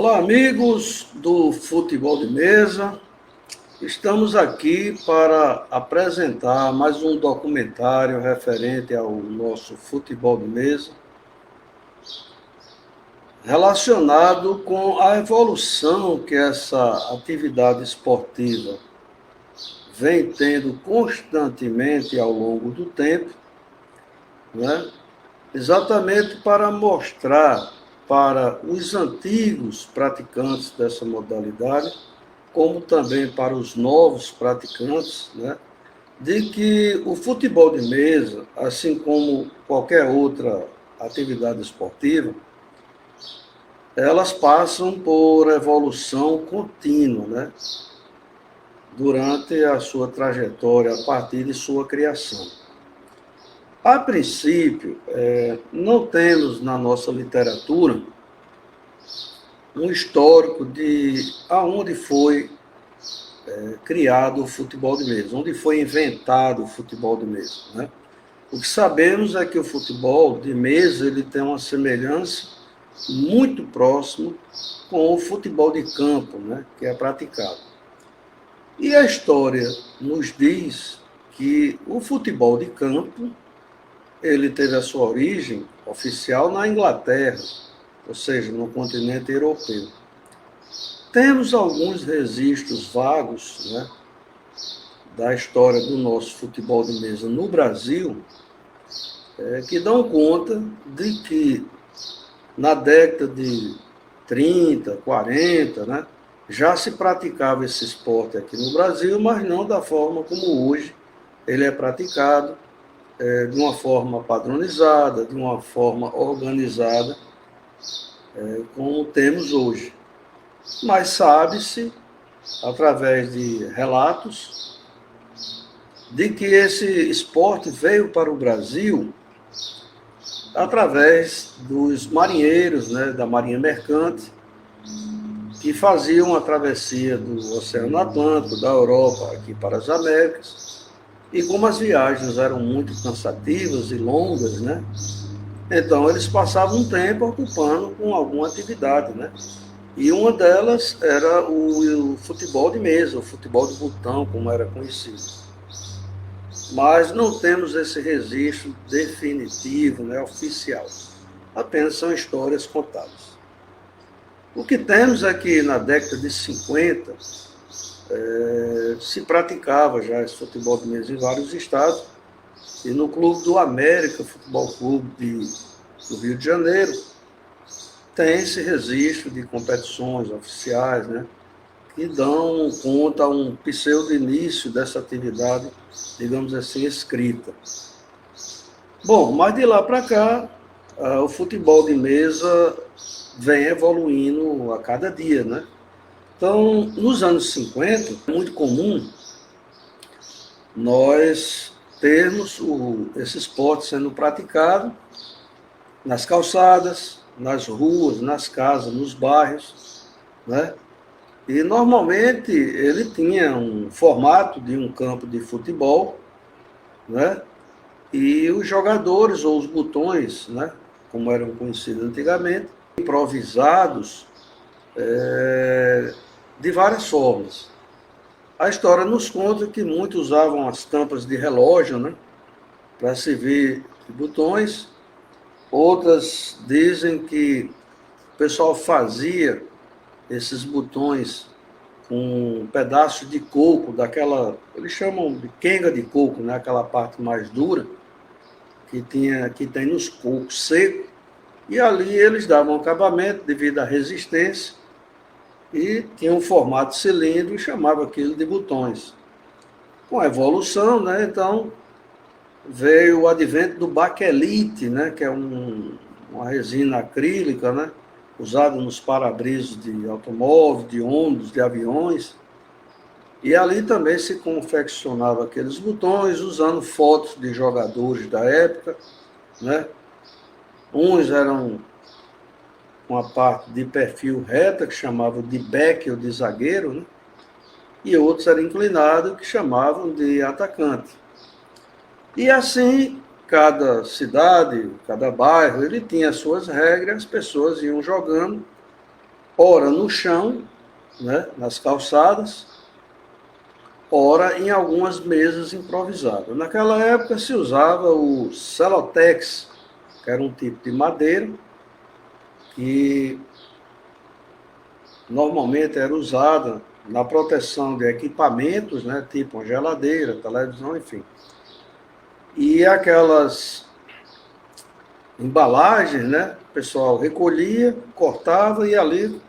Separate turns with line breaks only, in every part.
Olá, amigos do Futebol de Mesa. Estamos aqui para apresentar mais um documentário referente ao nosso futebol de mesa, relacionado com a evolução que essa atividade esportiva vem tendo constantemente ao longo do tempo, né? Exatamente para mostrar para os antigos praticantes dessa modalidade, como também para os novos praticantes, né, de que o futebol de mesa, assim como qualquer outra atividade esportiva, elas passam por evolução contínua, né, durante a sua trajetória, a partir de sua criação. A princípio, não temos na nossa literatura um histórico de aonde foi criado o futebol de mesa, onde foi inventado o futebol de mesa, né? O que sabemos é que o futebol de mesa ele tem uma semelhança muito próxima com o futebol de campo, né, que é praticado. E a história nos diz que o futebol de campo ele teve a sua origem oficial na Inglaterra, ou seja, no continente europeu. Temos alguns registros vagos, né, da história do nosso futebol de mesa no Brasil, que dão conta de que na década de 30, 40, né, já se praticava esse esporte aqui no Brasil, mas não da forma como hoje ele é praticado, de uma forma padronizada, de uma forma organizada, como temos hoje. Mas sabe-se, através de relatos, de que esse esporte veio para o Brasil através dos marinheiros, né, da Marinha Mercante, que faziam a travessia do Oceano Atlântico, da Europa aqui para as Américas. E como as viagens eram muito cansativas e longas, né? Então eles passavam um tempo ocupando com alguma atividade, né? E uma delas era o futebol de mesa, o futebol de botão, como era conhecido. Mas não temos esse registro definitivo, né, oficial. Apenas são histórias contadas. O que temos é que na década de 50, se praticava já esse futebol de mesa em vários estados, e no Clube do América, Futebol Clube do Rio de Janeiro, tem esse registro de competições oficiais, né, que dão conta a um pseudo-início dessa atividade, digamos assim, escrita. Bom, mas de lá para cá, o futebol de mesa vem evoluindo a cada dia, né? Então, nos anos 50, é muito comum nós termos esse esporte sendo praticado nas calçadas, nas ruas, nas casas, nos bairros, né? E normalmente ele tinha um formato de um campo de futebol, né? E os jogadores ou os botões, né, como eram conhecidos antigamente, improvisados de várias formas. A história nos conta que muitos usavam as tampas de relógio, né, para servir de botões. Outras dizem que o pessoal fazia esses botões com um pedaço de coco, daquela, eles chamam de quenga de coco, né, aquela parte mais dura que tem nos cocos secos, e ali eles davam acabamento devido à resistência e tinha um formato cilíndrico e chamava aquilo de botões. Com a evolução, né, então veio o advento do baquelite, né, que é uma resina acrílica, né, usada nos para-brisos de automóvel, de ônibus, de aviões. E ali também se confeccionava aqueles botões usando fotos de jogadores da época, né? Uns eram com a parte de perfil reta, que chamavam de back ou de zagueiro, né? E outros eram inclinados, que chamavam de atacante. E assim, cada cidade, cada bairro, ele tinha as suas regras, as pessoas iam jogando ora no chão, né, nas calçadas, ora em algumas mesas improvisadas. Naquela época se usava o celotex, que era um tipo de madeira, que normalmente era usada na proteção de equipamentos, né, tipo uma geladeira, televisão, enfim. E aquelas embalagens, né, o pessoal recolhia, cortava e ali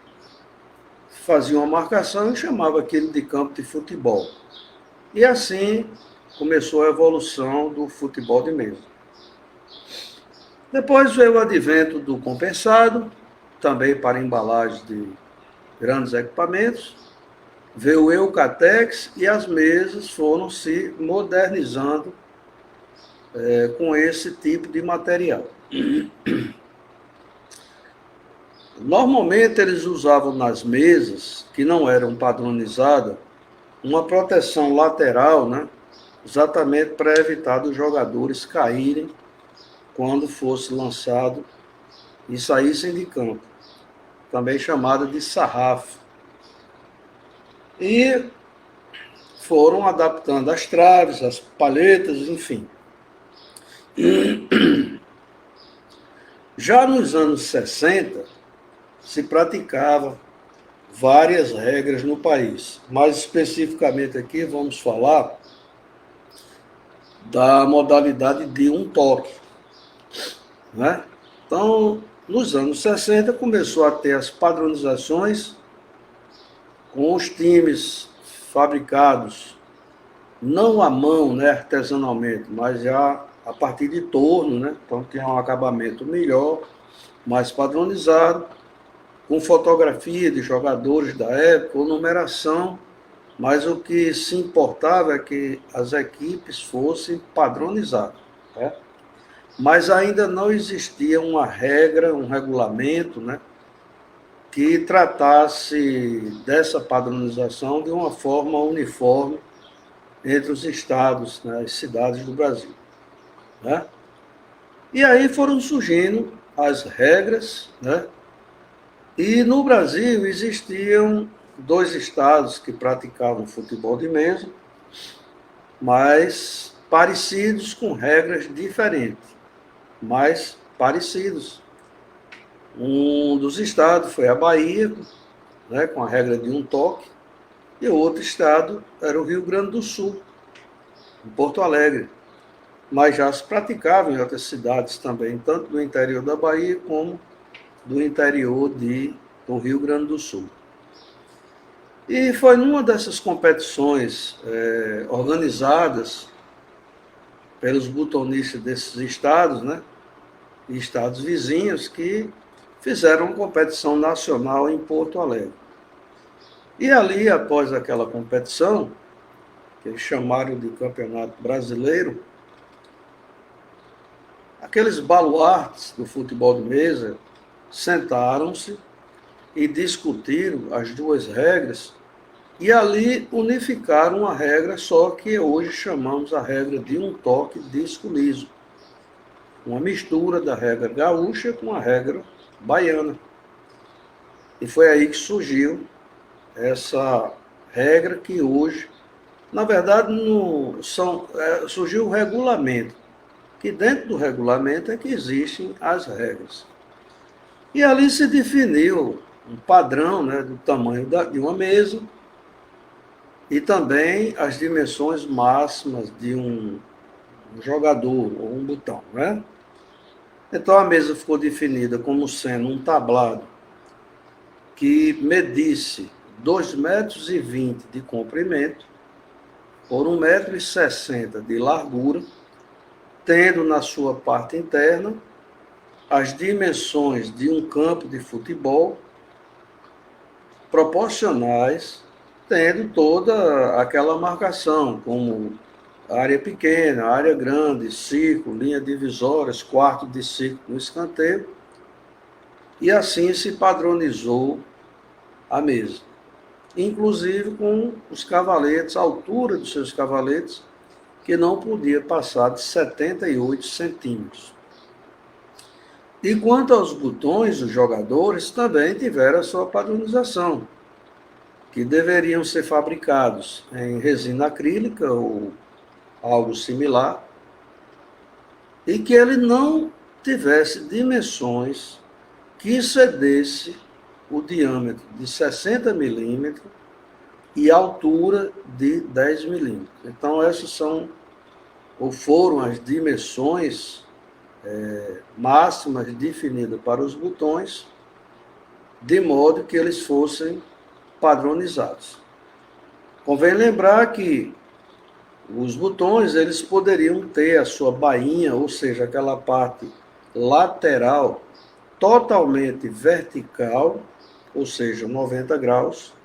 fazia uma marcação e chamava aquilo de campo de futebol. E assim começou a evolução do futebol de mesa. Depois veio o advento do compensado, também para embalagem de grandes equipamentos. Veio o Eucatex e as mesas foram se modernizando com esse tipo de material. Normalmente eles usavam nas mesas, que não eram padronizadas, uma proteção lateral, né? Exatamente para evitar dos jogadores caírem quando fosse lançado e saíssem de campo, também chamada de sarrafo. E foram adaptando as traves, as palhetas, enfim. Já nos anos 60, se praticava várias regras no país. Mais especificamente aqui, vamos falar da modalidade de um toque, né? Então, nos anos 60, começou a ter as padronizações com os times fabricados, não à mão, né, artesanalmente, mas já a partir de torno, né? Então, tinha um acabamento melhor, mais padronizado, com fotografia de jogadores da época, ou numeração, mas o que se importava é que as equipes fossem padronizadas, né? Mas ainda não existia uma regra, um regulamento, né, que tratasse dessa padronização de uma forma uniforme entre os estados, né, as cidades do Brasil, né? E aí foram surgindo as regras, né? E no Brasil existiam 2 estados que praticavam futebol de mesa, mas parecidos com regras diferentes, mas parecidos. Um dos estados foi a Bahia, né, com a regra de um toque, e o outro estado era o Rio Grande do Sul, em Porto Alegre. Mas já se praticava em outras cidades também, tanto do interior da Bahia como do interior do Rio Grande do Sul. E foi numa dessas competições organizadas pelos botonistas desses estados, né, e estados vizinhos, que fizeram uma competição nacional em Porto Alegre. E ali, após aquela competição, que eles chamaram de Campeonato Brasileiro, aqueles baluartes do futebol de mesa sentaram-se e discutiram as 2 regras e ali unificaram uma regra só que hoje chamamos a regra de um toque disco liso. Uma mistura da regra gaúcha com a regra baiana. E foi aí que surgiu essa regra que hoje, na verdade, surgiu o regulamento, que dentro do regulamento é que existem as regras. E ali se definiu um padrão, né, do tamanho de uma mesa e também as dimensões máximas de um jogador ou um botão, né? Então a mesa ficou definida como sendo um tablado que medisse 2,20 m de comprimento por 1,60 m de largura, tendo na sua parte interna as dimensões de um campo de futebol proporcionais, tendo toda aquela marcação, como área pequena, área grande, círculo, linha divisória, quarto de círculo no escanteio, e assim se padronizou a mesa. Inclusive com os cavaletes, a altura dos seus cavaletes, que não podia passar de 78 centímetros. E quanto aos botões, os jogadores também tiveram a sua padronização, que deveriam ser fabricados em resina acrílica ou algo similar, e que ele não tivesse dimensões que excedesse o diâmetro de 60 milímetros e a altura de 10 milímetros. Então, essas são, ou foram as dimensões máximas definidas para os botões, de modo que eles fossem padronizados. Convém lembrar que os botões eles poderiam ter a sua bainha, ou seja, aquela parte lateral totalmente vertical, ou seja, 90 graus,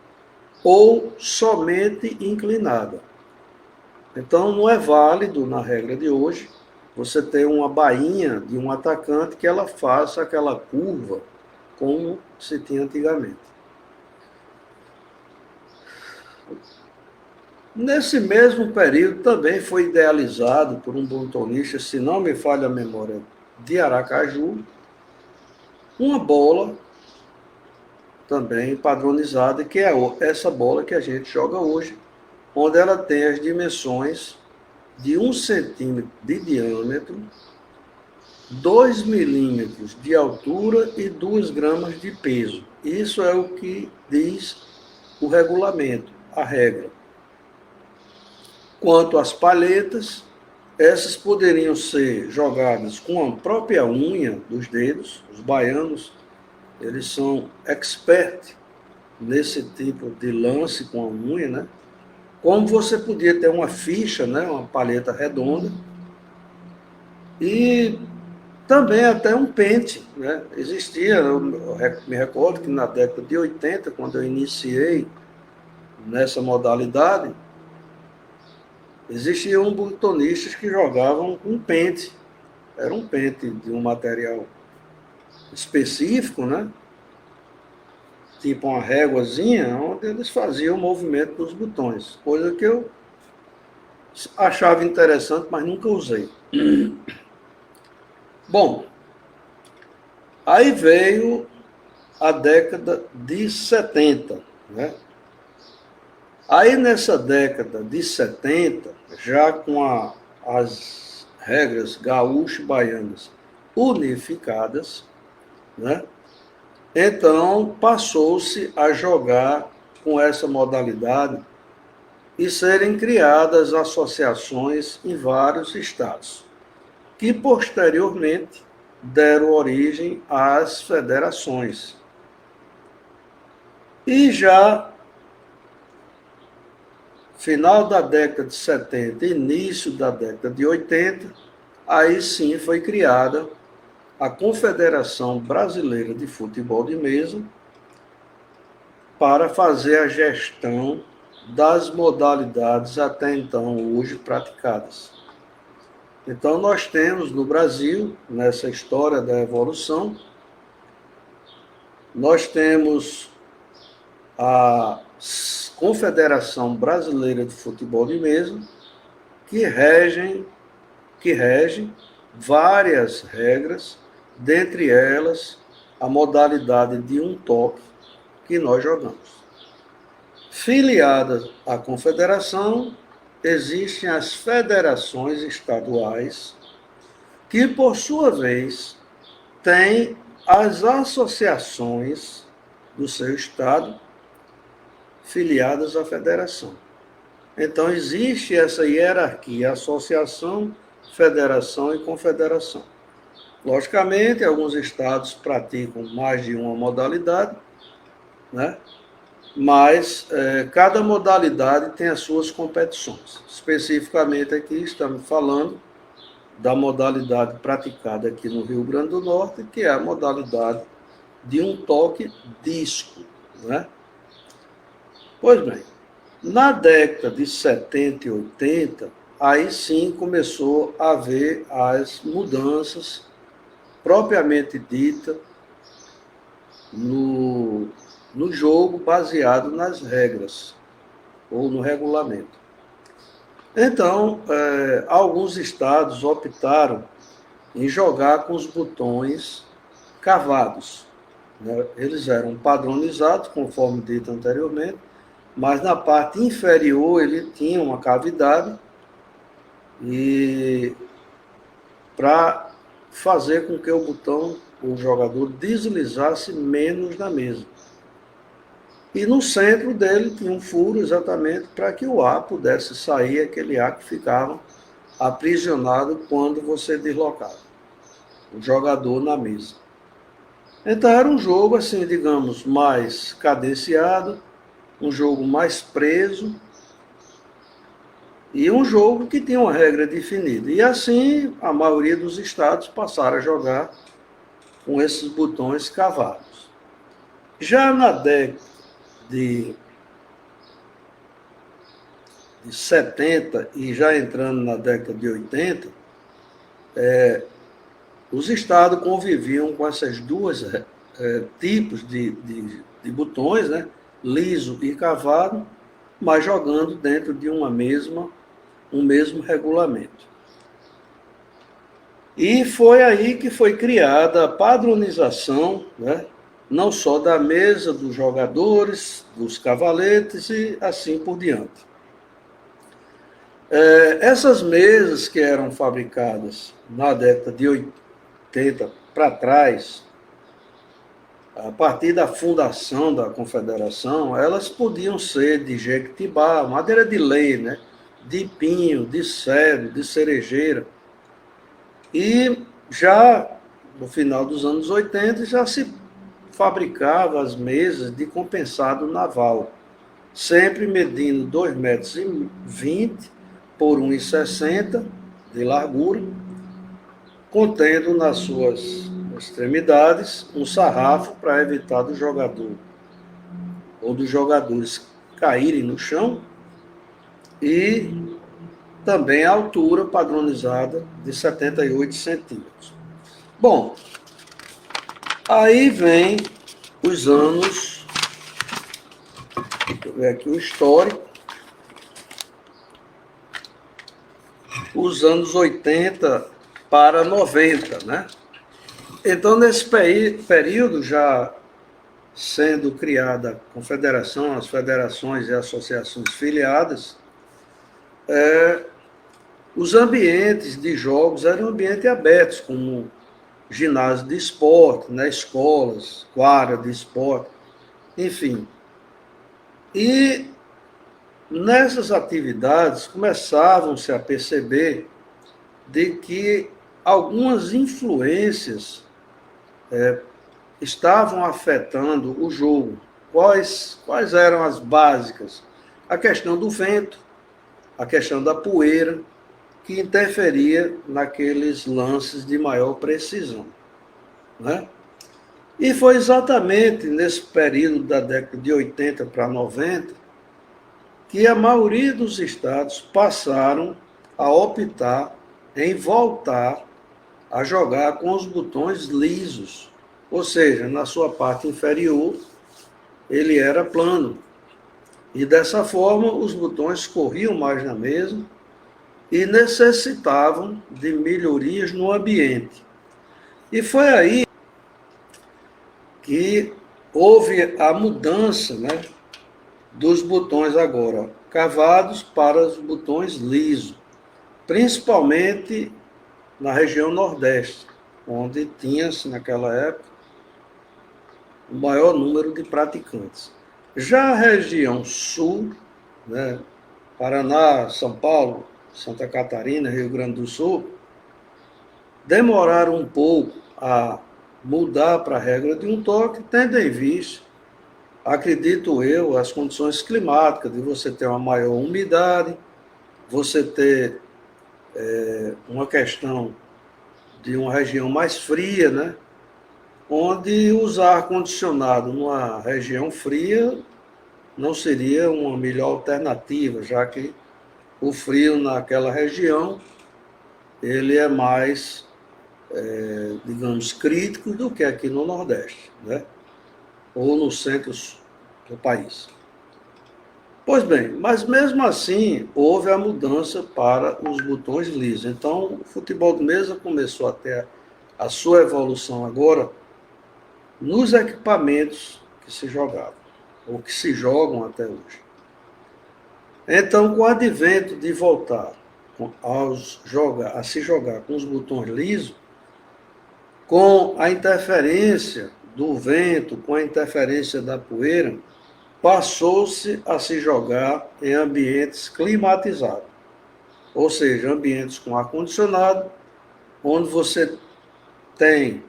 ou somente inclinada. Então, não é válido, na regra de hoje, você ter uma bainha de um atacante que ela faça aquela curva como se tinha antigamente. Nesse mesmo período também foi idealizado por um botonista, se não me falha a memória, de Aracaju, uma bola também padronizada, que é essa bola que a gente joga hoje, onde ela tem as dimensões de 1 centímetro de diâmetro, 2 milímetros de altura e 2 gramas de peso. Isso é o que diz o regulamento, a regra. Quanto às palhetas, essas poderiam ser jogadas com a própria unha dos dedos. Os baianos, eles são expert nesse tipo de lance com a unha, né? Como você podia ter uma ficha, né? Uma palheta redonda, e também até um pente, né? Existia, eu me recordo que na década de 80, quando eu iniciei nessa modalidade, existiam botonistas que jogavam com pente. Era um pente de um material específico, né? Tipo uma réguazinha, onde eles faziam o movimento dos botões. Coisa que eu achava interessante, mas nunca usei. Bom, aí veio a década de 70, né? Aí nessa década de 70, já com as regras gaúcho-baianas unificadas, né? Então passou-se a jogar com essa modalidade e serem criadas associações em vários estados, que posteriormente deram origem às federações. E já final da década de 70, início da década de 80, aí sim foi criada a Confederação Brasileira de Futebol de Mesa para fazer a gestão das modalidades até então hoje praticadas. Então nós temos no Brasil, nessa história da evolução, nós temos a Confederação Brasileira de Futebol de Mesa, que rege várias regras, dentre elas a modalidade de um toque que nós jogamos. Filiadas à confederação, existem as federações estaduais, que por sua vez têm as associações do seu estado filiadas à federação. Então existe essa hierarquia, associação, federação e confederação. Logicamente, alguns estados praticam mais de uma modalidade, né? Mas cada modalidade tem as suas competições. Especificamente aqui estamos falando da modalidade praticada aqui no Rio Grande do Norte, que é a modalidade de um toque disco, né? Pois bem, na década de 70 e 80, aí sim começou a haver as mudanças propriamente dita no jogo baseado nas regras ou no regulamento. Então, alguns estados optaram em jogar com os botões cavados, né? Eles eram padronizados, conforme dito anteriormente, mas na parte inferior ele tinha uma cavidade e para fazer com que o botão, o jogador, deslizasse menos na mesa. E no centro dele tinha um furo exatamente para que o ar pudesse sair, aquele ar que ficava aprisionado quando você deslocava o jogador na mesa. Então era um jogo, assim, digamos, mais cadenciado, um jogo mais preso e um jogo que tinha uma regra definida. E assim a maioria dos estados passaram a jogar com esses botões cavados. Já na década de 70 e já entrando na década de 80, os estados conviviam com essas duas tipos de botões, né? Liso e cavado, mas jogando dentro de um mesmo regulamento. E foi aí que foi criada a padronização, né? Não só da mesa dos jogadores, dos cavaletes e assim por diante. Essas mesas que eram fabricadas na década de 80 para trás, a partir da fundação da Confederação, elas podiam ser de jequitibá, madeira de lei, né? De pinho, de cedro, de cerejeira. E já no final dos anos 80 já se fabricava as mesas de compensado naval, sempre medindo 2,20 m por 1,60 m de largura, contendo nas suas extremidades um sarrafo para evitar do jogador ou dos jogadores caírem no chão, e também a altura padronizada de 78 centímetros. Bom, aí vem os anos, deixa eu ver aqui o histórico, os anos 80 para 90, né? Então, nesse período, já sendo criada a confederação, as federações e associações filiadas, os ambientes de jogos eram ambientes abertos, como ginásio de esporte, né, escolas, quadra de esporte, enfim. E nessas atividades começavam-se a perceber de que algumas influências estavam afetando o jogo. Quais eram as básicas? A questão do vento, a questão da poeira, que interferia naqueles lances de maior precisão, né? E foi exatamente nesse período da década de 80 para 90 que a maioria dos estados passaram a optar em voltar a jogar com os botões lisos, ou seja, na sua parte inferior ele era plano. E dessa forma os botões corriam mais na mesa e necessitavam de melhorias no ambiente. E foi aí que houve a mudança, né, dos botões agora cavados para os botões lisos, principalmente na região Nordeste, onde tinha-se naquela época o maior número de praticantes. Já a região Sul, né, Paraná, São Paulo, Santa Catarina, Rio Grande do Sul, demoraram um pouco a mudar para a regra de um toque, tendo em vista, acredito eu, as condições climáticas, de você ter uma maior umidade, você ter uma questão de uma região mais fria, né? Onde usar ar-condicionado numa região fria não seria uma melhor alternativa, já que o frio naquela região ele é mais, digamos, crítico do que aqui no Nordeste, né? Ou no centro do país. Pois bem, mas mesmo assim houve a mudança para os botões lisos. Então o futebol de mesa começou a ter a sua evolução agora nos equipamentos que se jogavam, ou que se jogam até hoje. Então, com o advento de voltar a se jogar com os botões lisos, com a interferência do vento, com a interferência da poeira, passou-se a se jogar em ambientes climatizados, ou seja, ambientes com ar-condicionado, onde você tem,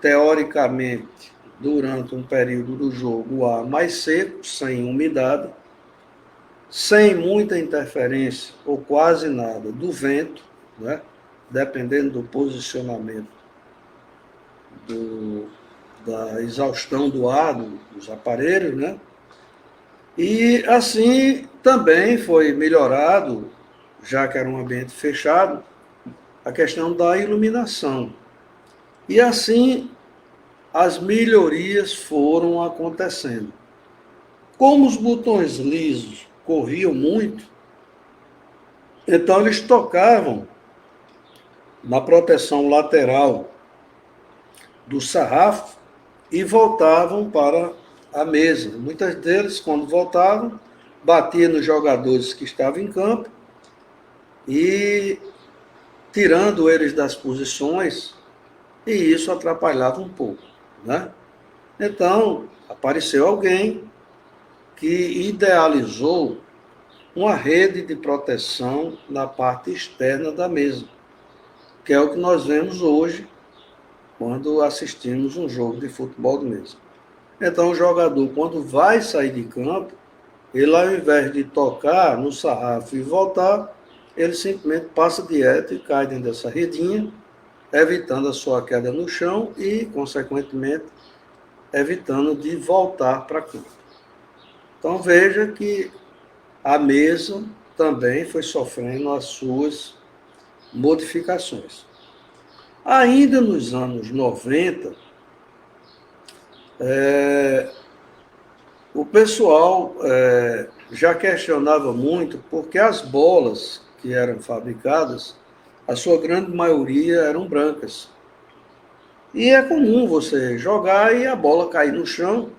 teoricamente, durante um período do jogo, o ar mais seco, sem umidade, sem muita interferência ou quase nada do vento, né? Dependendo do posicionamento da exaustão do ar dos aparelhos, né? E assim também foi melhorado, já que era um ambiente fechado, a questão da iluminação. E assim as melhorias foram acontecendo. Como os botões lisos corriam muito, então eles tocavam na proteção lateral do sarrafo e voltavam para a mesa. Muitas deles, quando voltavam, batiam nos jogadores que estavam em campo e tirando eles das posições, e isso atrapalhava um pouco, né? Então, apareceu alguém que idealizou uma rede de proteção na parte externa da mesa, que é o que nós vemos hoje quando assistimos um jogo de futebol de mesa. Então, o jogador, quando vai sair de campo, ele, ao invés de tocar no sarrafo e voltar, ele simplesmente passa direto e cai dentro dessa redinha, evitando a sua queda no chão e, consequentemente, evitando de voltar para campo. Então, veja que a mesa também foi sofrendo as suas modificações. Ainda nos anos 90, o pessoal já questionava muito porque as bolas que eram fabricadas, a sua grande maioria eram brancas. E é comum você jogar e a bola cair no chão,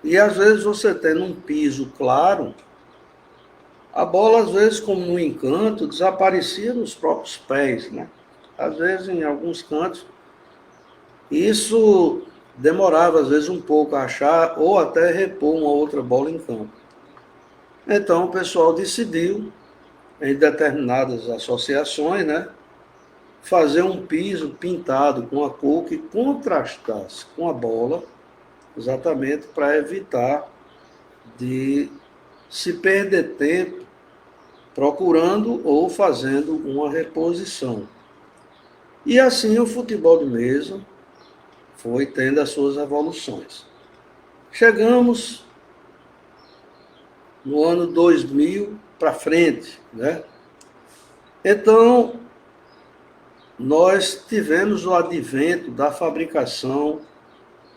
e às vezes você tendo um piso claro, a bola, às vezes, como no encanto, desaparecia nos próprios pés, né? Às vezes, em alguns cantos, isso demorava, às vezes, um pouco a achar ou até repor uma outra bola em campo. Então, o pessoal decidiu, em determinadas associações, né, fazer um piso pintado com a cor que contrastasse com a bola, exatamente para evitar de se perder tempo procurando ou fazendo uma reposição. E assim o futebol de mesa foi tendo as suas evoluções. Chegamos no ano 2000 para frente, né? Então, nós tivemos o advento da fabricação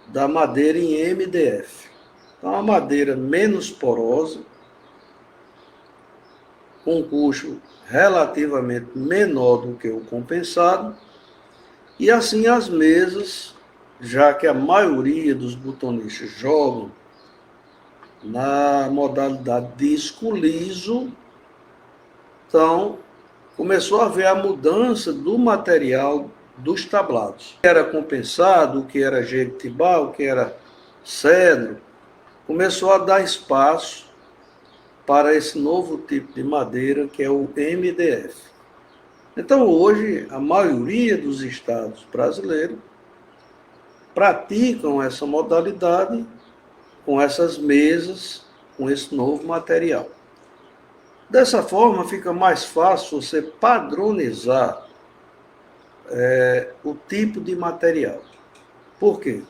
da madeira em MDF. Então, a madeira menos porosa, com um custo relativamente menor do que o compensado, e assim as mesas, já que a maioria dos botonistas jogam na modalidade disco liso, então começou a haver a mudança do material dos tablados. O que era compensado, o que era jequitibá, o que era cedro, começou a dar espaço para esse novo tipo de madeira, que é o MDF. Então, hoje, a maioria dos estados brasileiros praticam essa modalidade com essas mesas, com esse novo material. Dessa forma, fica mais fácil você padronizar o tipo de material. Por quê?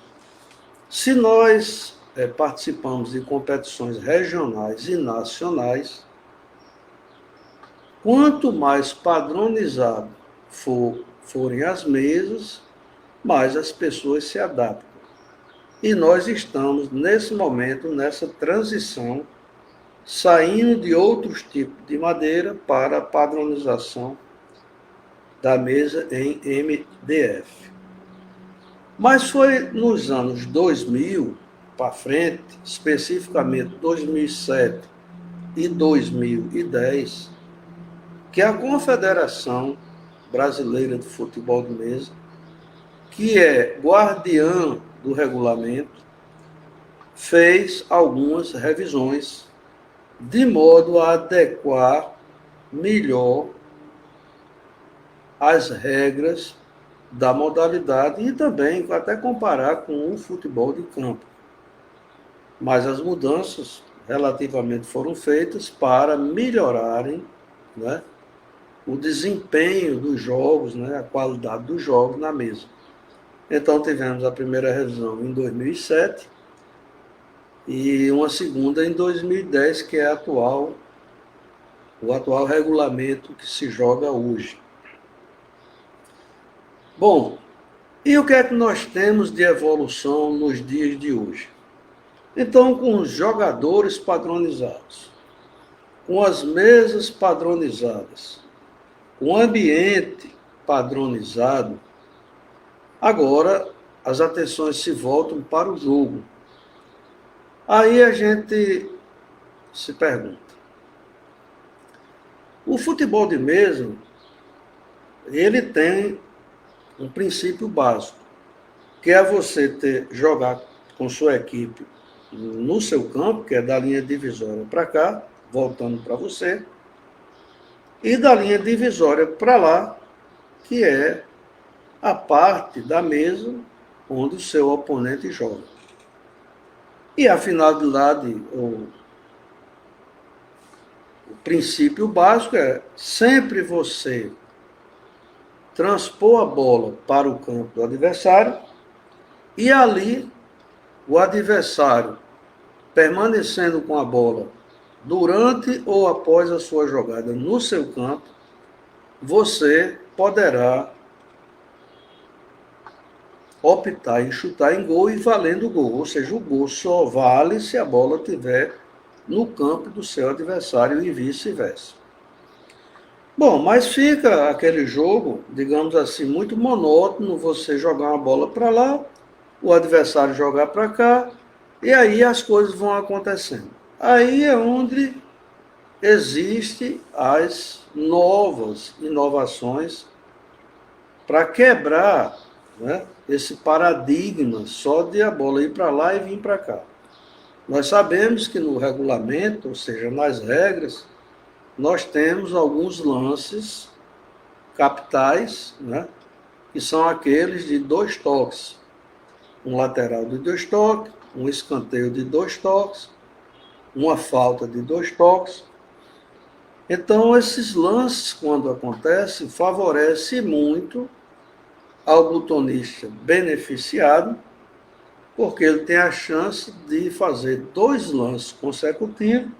Se nós participamos de competições regionais e nacionais, quanto mais padronizado forem as mesas, mais as pessoas se adaptam. E nós estamos, nesse momento, nessa transição, saindo de outros tipos de madeira para a padronização da mesa em MDF. Mas foi nos anos 2000 para frente, especificamente 2007 e 2010, que a Confederação Brasileira de Futebol de Mesa, que é guardiã do regulamento, fez algumas revisões de modo a adequar melhor as regras da modalidade e também até comparar com o futebol de campo. Mas as mudanças relativamente foram feitas para melhorarem, né, o desempenho dos jogos, né, a qualidade dos jogos na mesa. Então tivemos a primeira revisão em 2007 e uma segunda em 2010, que é o atual regulamento que se joga hoje. Bom, e o que é que nós temos de evolução nos dias de hoje? Então, com os jogadores padronizados, com as mesas padronizadas, com o ambiente padronizado, agora as atenções se voltam para o jogo. Aí a gente se pergunta, o futebol de mesa, ele tem um princípio básico, que é você jogar com sua equipe no seu campo, que é da linha divisória para cá, voltando para você, e da linha divisória para lá, que é a parte da mesa onde o seu oponente joga. E a finalidade, o princípio básico é sempre você transpor a bola para o campo do adversário e ali o adversário permanecendo com a bola durante ou após a sua jogada no seu campo, você poderá optar em chutar em gol e valendo o gol. Ou seja, o gol só vale se a bola estiver no campo do seu adversário e vice-versa. Bom, mas fica aquele jogo, digamos assim, muito monótono, você jogar uma bola para lá, o adversário jogar para cá, e aí as coisas vão acontecendo. Aí é onde existem as novas inovações para quebrar, né, esse paradigma só de a bola ir para lá e vir para cá. Nós sabemos que no regulamento, ou seja, nas regras, nós temos alguns lances capitais, né, que são aqueles de 2 toques. Um lateral de 2 toques, um escanteio de 2 toques, uma falta de 2 toques. Então, esses lances, quando acontecem, favorecem muito ao botonista beneficiado, porque ele tem a chance de fazer 2 lances consecutivos,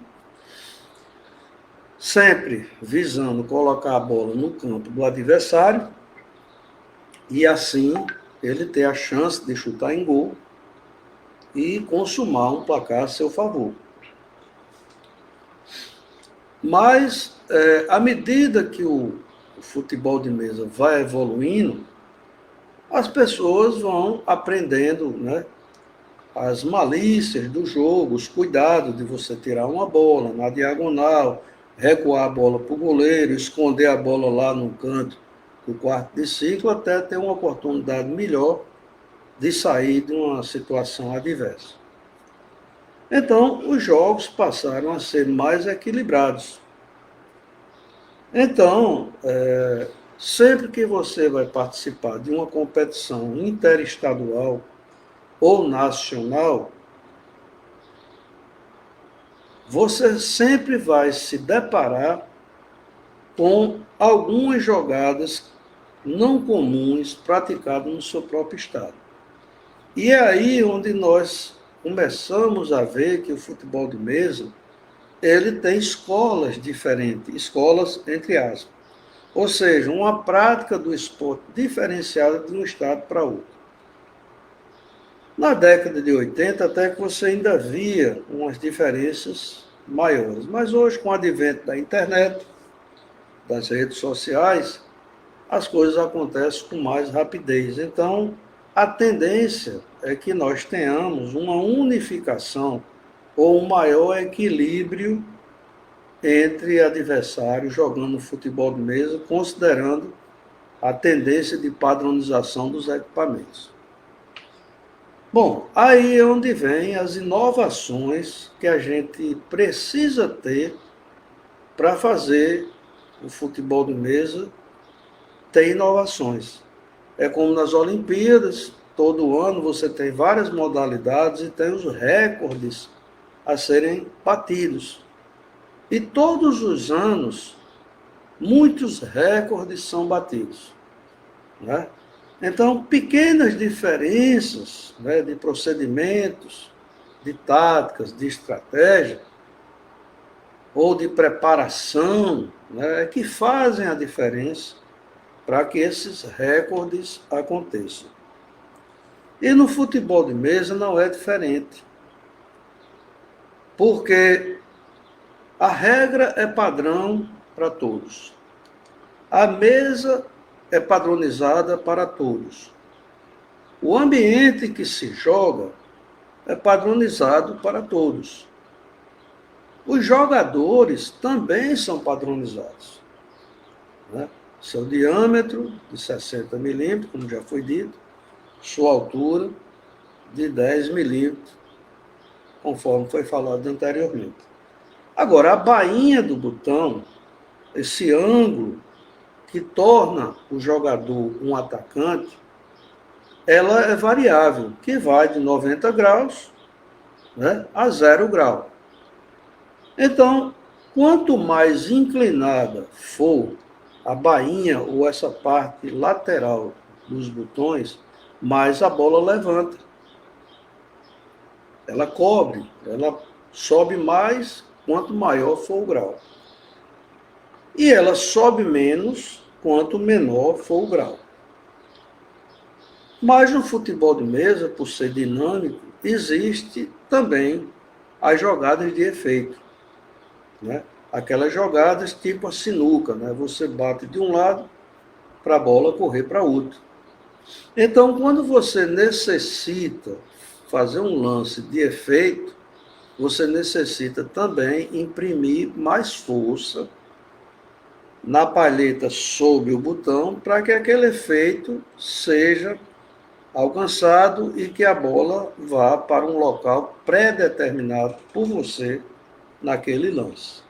sempre visando colocar a bola no campo do adversário, e assim ele ter a chance de chutar em gol e consumar um placar a seu favor. Mas, à medida que o futebol de mesa vai evoluindo, as pessoas vão aprendendo, né, as malícias do jogo, os cuidados de você tirar uma bola na diagonal, recuar a bola para o goleiro, esconder a bola lá no canto do quarto de ciclo, até ter uma oportunidade melhor de sair de uma situação adversa. Então, os jogos passaram a ser mais equilibrados. Então, sempre que você vai participar de uma competição interestadual ou nacional, você sempre vai se deparar com algumas jogadas não comuns praticadas no seu próprio estado. E é aí onde nós começamos a ver que o futebol de mesa, ele tem escolas diferentes, escolas entre aspas. Ou seja, uma prática do esporte diferenciada de um estado para outro. Na década de 80, até que você ainda via umas diferenças maiores. Mas hoje, com o advento da internet, das redes sociais, as coisas acontecem com mais rapidez. Então, a tendência é que nós tenhamos uma unificação ou um maior equilíbrio entre adversários jogando futebol de mesa, considerando a tendência de padronização dos equipamentos. Bom, aí é onde vem as inovações que a gente precisa ter para fazer o futebol de mesa ter inovações. É como nas Olimpíadas, todo ano você tem várias modalidades e tem os recordes a serem batidos. E todos os anos, muitos recordes são batidos, né? Então, pequenas diferenças, né, de procedimentos, de táticas, de estratégia, ou de preparação, né, que fazem a diferença para que esses recordes aconteçam. E no futebol de mesa não é diferente, porque a regra é padrão para todos. A mesa é padronizada para todos. O ambiente que se joga é padronizado para todos. Os jogadores também são padronizados, né? Seu diâmetro de 60 milímetros, como já foi dito, sua altura de 10 milímetros, conforme foi falado anteriormente. Agora, a bainha do botão, esse ângulo que torna o jogador um atacante, ela é variável, que vai de 90 graus, né, a 0 grau. Então, quanto mais inclinada for a bainha ou essa parte lateral dos botões, mais a bola levanta. Ela cobre, ela sobe mais quanto maior for o grau. E ela sobe menos quanto menor for o grau. Mas no futebol de mesa, por ser dinâmico, existe também as jogadas de efeito, né? Aquelas jogadas tipo a sinuca, né? Você bate de um lado para a bola correr para outro. Então, quando você necessita fazer um lance de efeito, você necessita também imprimir mais força na palheta sob o botão para que aquele efeito seja alcançado e que a bola vá para um local pré-determinado por você naquele lance.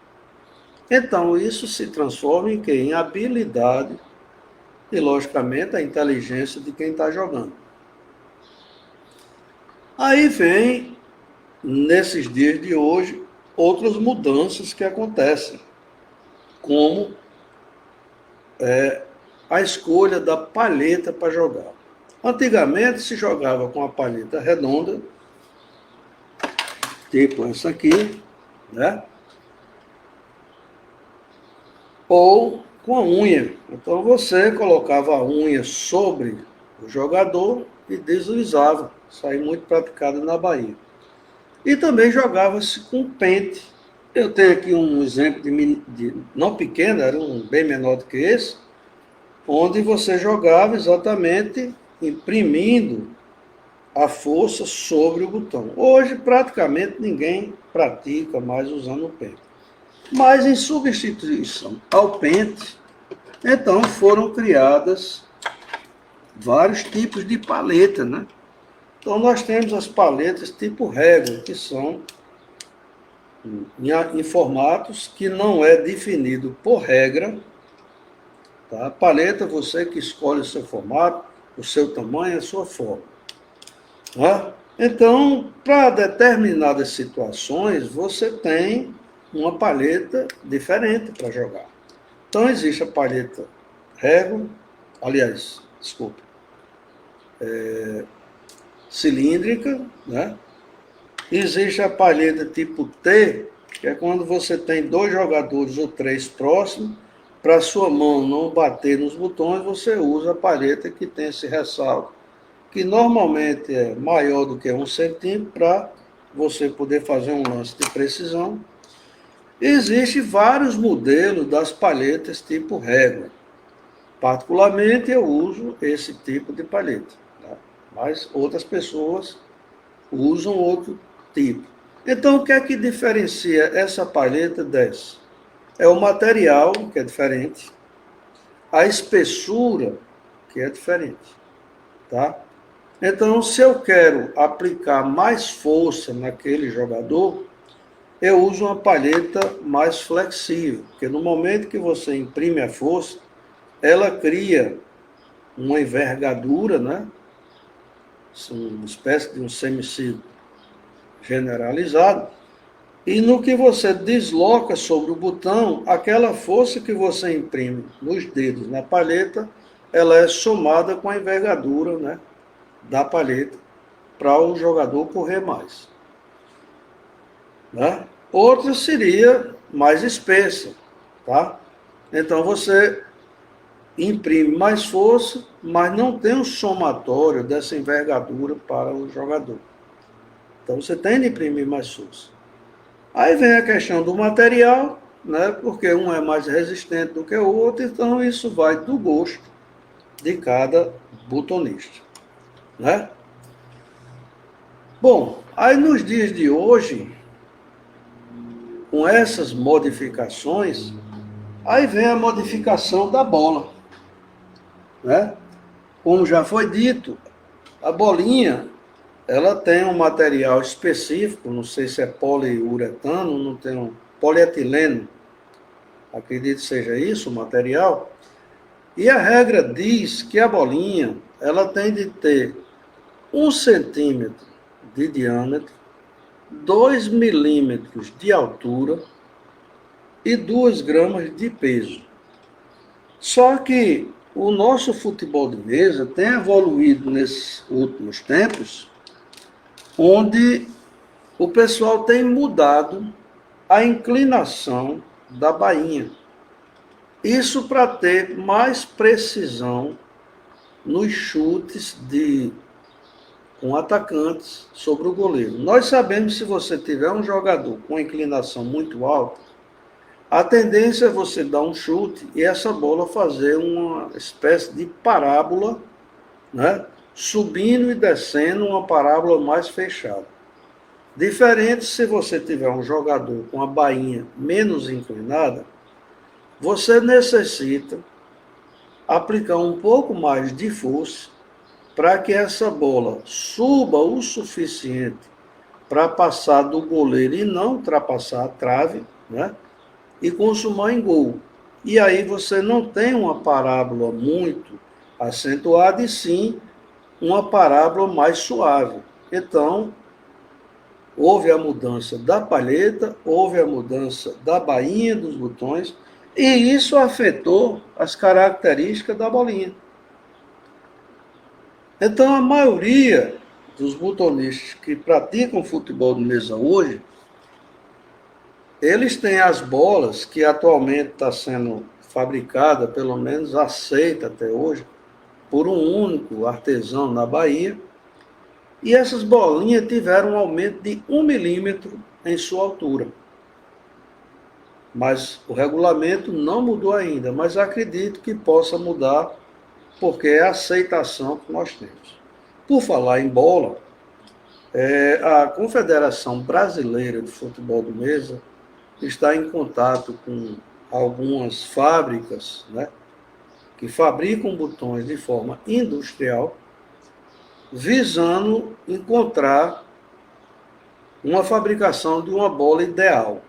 Então, isso se transforma em quê? Em habilidade e, logicamente, a inteligência de quem está jogando. Aí vem, nesses dias de hoje, outras mudanças que acontecem, como a escolha da palheta para jogar. Antigamente se jogava com a palheta redonda, tipo essa aqui, né? Ou com a unha. Então você colocava a unha sobre o jogador e deslizava. Isso aí muito praticado na Bahia. E também jogava-se com pente. Eu tenho aqui um exemplo não pequeno, era um bem menor do que esse, onde você jogava exatamente imprimindo a força sobre o botão. Hoje praticamente ninguém pratica mais usando o pente. Mas em substituição ao pente, então foram criadas vários tipos de paleta, né? Então nós temos as paletas tipo régua, que são em formatos que não é definido por regra. Tá? A paleta, você que escolhe o seu formato, o seu tamanho, a sua forma. Tá? Então, para determinadas situações, você tem uma paleta diferente para jogar. Então, existe a paleta régua, cilíndrica, né? Existe a palheta tipo T, que é quando você tem 2 jogadores ou 3 próximos, para sua mão não bater nos botões, você usa a palheta que tem esse ressalto, que normalmente é maior do que 1 centímetro, para você poder fazer um lance de precisão. Existem vários modelos das palhetas tipo régua. Particularmente, eu uso esse tipo de palheta. Tá? mas outras pessoas usam outro tipo. Então, o que é que diferencia essa palheta dessa? É o material, que é diferente, a espessura, que é diferente, tá? Então, se eu quero aplicar mais força naquele jogador, eu uso uma palheta mais flexível, porque no momento que você imprime a força, ela cria uma envergadura, né? Uma espécie de um semicírculo generalizado, e no que você desloca sobre o botão, aquela força que você imprime nos dedos na palheta, ela é somada com a envergadura, né, da palheta para o jogador correr mais. Né? Outra seria mais espessa, tá? Então você imprime mais força, mas não tem um somatório dessa envergadura para o jogador. Então você tem de imprimir mais força. Aí vem a questão do material, né? Porque um é mais resistente do que o outro, então isso vai do gosto de cada botonista, né? Bom, aí nos dias de hoje, com essas modificações, aí vem a modificação da bola, né? Como já foi dito, a bolinha, ela tem um material específico, não sei se é poliuretano, não tem um polietileno, acredito que seja isso o material, e a regra diz que a bolinha, ela tem de ter 1 centímetro de diâmetro, 2 milímetros de altura e 2 gramas de peso. Só que o nosso futebol de mesa tem evoluído nesses últimos tempos, onde o pessoal tem mudado a inclinação da bainha. Isso para ter mais precisão nos chutes com atacantes sobre o goleiro. Nós sabemos que se você tiver um jogador com inclinação muito alta, a tendência é você dar um chute e essa bola fazer uma espécie de parábola, né? Subindo e descendo, uma parábola mais fechada. Diferente se você tiver um jogador com a bainha menos inclinada, você necessita aplicar um pouco mais de força para que essa bola suba o suficiente para passar do goleiro e não ultrapassar a trave, né? E consumar em gol. E aí você não tem uma parábola muito acentuada, e sim uma parábola mais suave. Então, houve a mudança da palheta, houve a mudança da bainha dos botões, e isso afetou as características da bolinha. Então, a maioria dos botonistas que praticam futebol de mesa hoje, eles têm as bolas que atualmente está sendo fabricada, pelo menos aceita até hoje, por um único artesão na Bahia, e essas bolinhas tiveram um aumento de 1 milímetro em sua altura. Mas o regulamento não mudou ainda, mas acredito que possa mudar, porque é a aceitação que nós temos. Por falar em bola, a Confederação Brasileira de Futebol de Mesa está em contato com algumas fábricas, né, que fabricam botões de forma industrial, visando encontrar uma fabricação de uma bola ideal,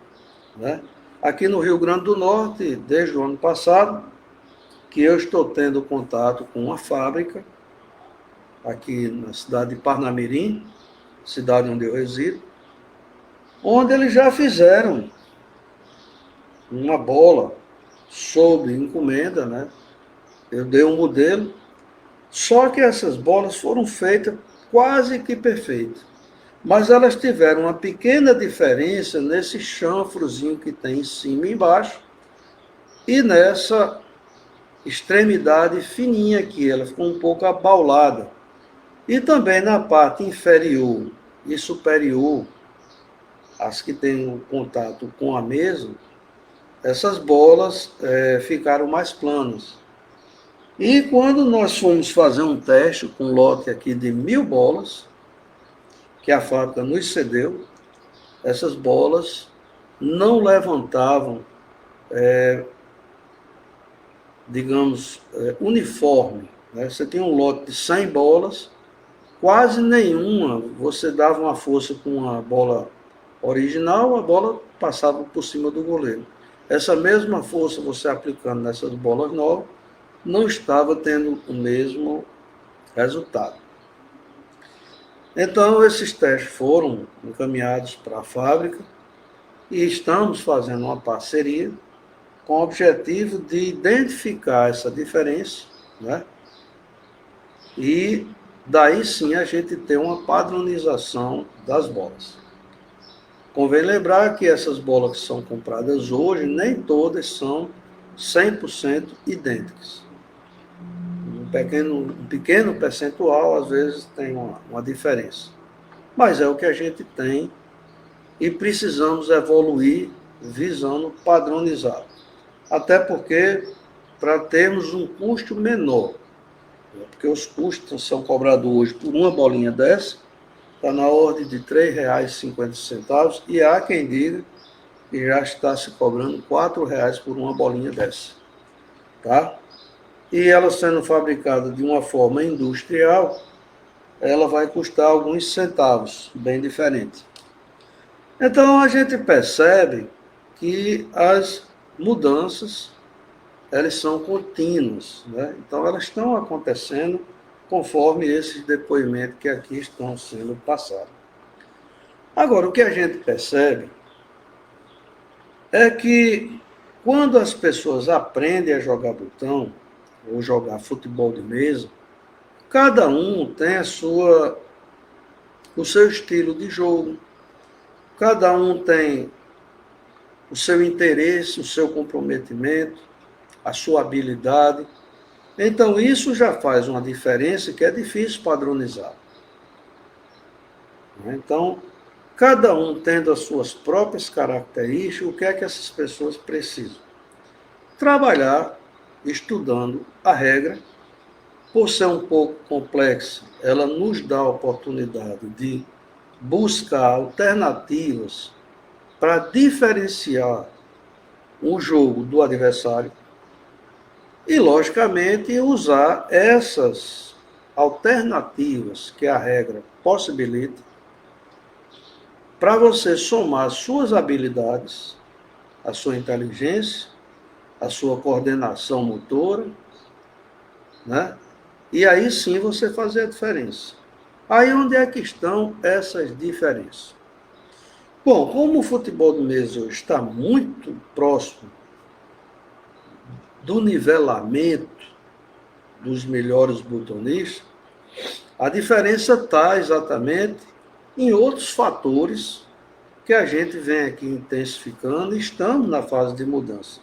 né? Aqui no Rio Grande do Norte, desde o ano passado, que eu estou tendo contato com uma fábrica, aqui na cidade de Parnamirim, cidade onde eu resido, onde eles já fizeram uma bola sob encomenda, né? Eu dei um modelo, só que essas bolas foram feitas quase que perfeitas. Mas elas tiveram uma pequena diferença nesse chanfrozinho que tem em cima e embaixo, e nessa extremidade fininha aqui, ela ficou um pouco abaulada. E também na parte inferior e superior, as que têm um contato com a mesa, essas bolas ficaram mais planas. E quando nós fomos fazer um teste com um lote aqui de 1.000 bolas, que a fábrica nos cedeu, essas bolas não levantavam, digamos, uniforme. Né? Você tinha um lote de 100 bolas, quase nenhuma você dava uma força com a bola original, a bola passava por cima do goleiro. Essa mesma força você aplicando nessas bolas novas, não estava tendo o mesmo resultado. Então, esses testes foram encaminhados para a fábrica e estamos fazendo uma parceria com o objetivo de identificar essa diferença, né? E daí sim a gente tem uma padronização das bolas. Convém lembrar que essas bolas que são compradas hoje, nem todas são 100% idênticas. Um pequeno percentual, às vezes, tem uma diferença. Mas é o que a gente tem e precisamos evoluir visando padronizar. Até porque, para termos um custo menor, porque os custos são cobrados hoje por uma bolinha dessa, está na ordem de R$ 3,50, e há quem diga que já está se cobrando R$ 4,00 por uma bolinha dessa. Tá? E ela sendo fabricada de uma forma industrial, ela vai custar alguns centavos, bem diferente. Então, a gente percebe que as mudanças, elas são contínuas, né? Então, elas estão acontecendo conforme esses depoimentos que aqui estão sendo passados. Agora, o que a gente percebe é que quando as pessoas aprendem a jogar botão, ou jogar futebol de mesa, cada um tem o seu estilo de jogo, cada um tem o seu interesse, o seu comprometimento, a sua habilidade. Então, isso já faz uma diferença que é difícil padronizar. Então, cada um tendo as suas próprias características, o que é que essas pessoas precisam? Trabalhar estudando a regra. Por ser um pouco complexa, ela nos dá a oportunidade de buscar alternativas para diferenciar o jogo do adversário e, logicamente, usar essas alternativas que a regra possibilita para você somar suas habilidades, a sua inteligência, a sua coordenação motora, né? E aí sim você fazer a diferença. Aí onde é que estão essas diferenças? Bom, como o futebol de mesa hoje está muito próximo do nivelamento dos melhores botonistas, a diferença está exatamente em outros fatores que a gente vem aqui intensificando e estamos na fase de mudança,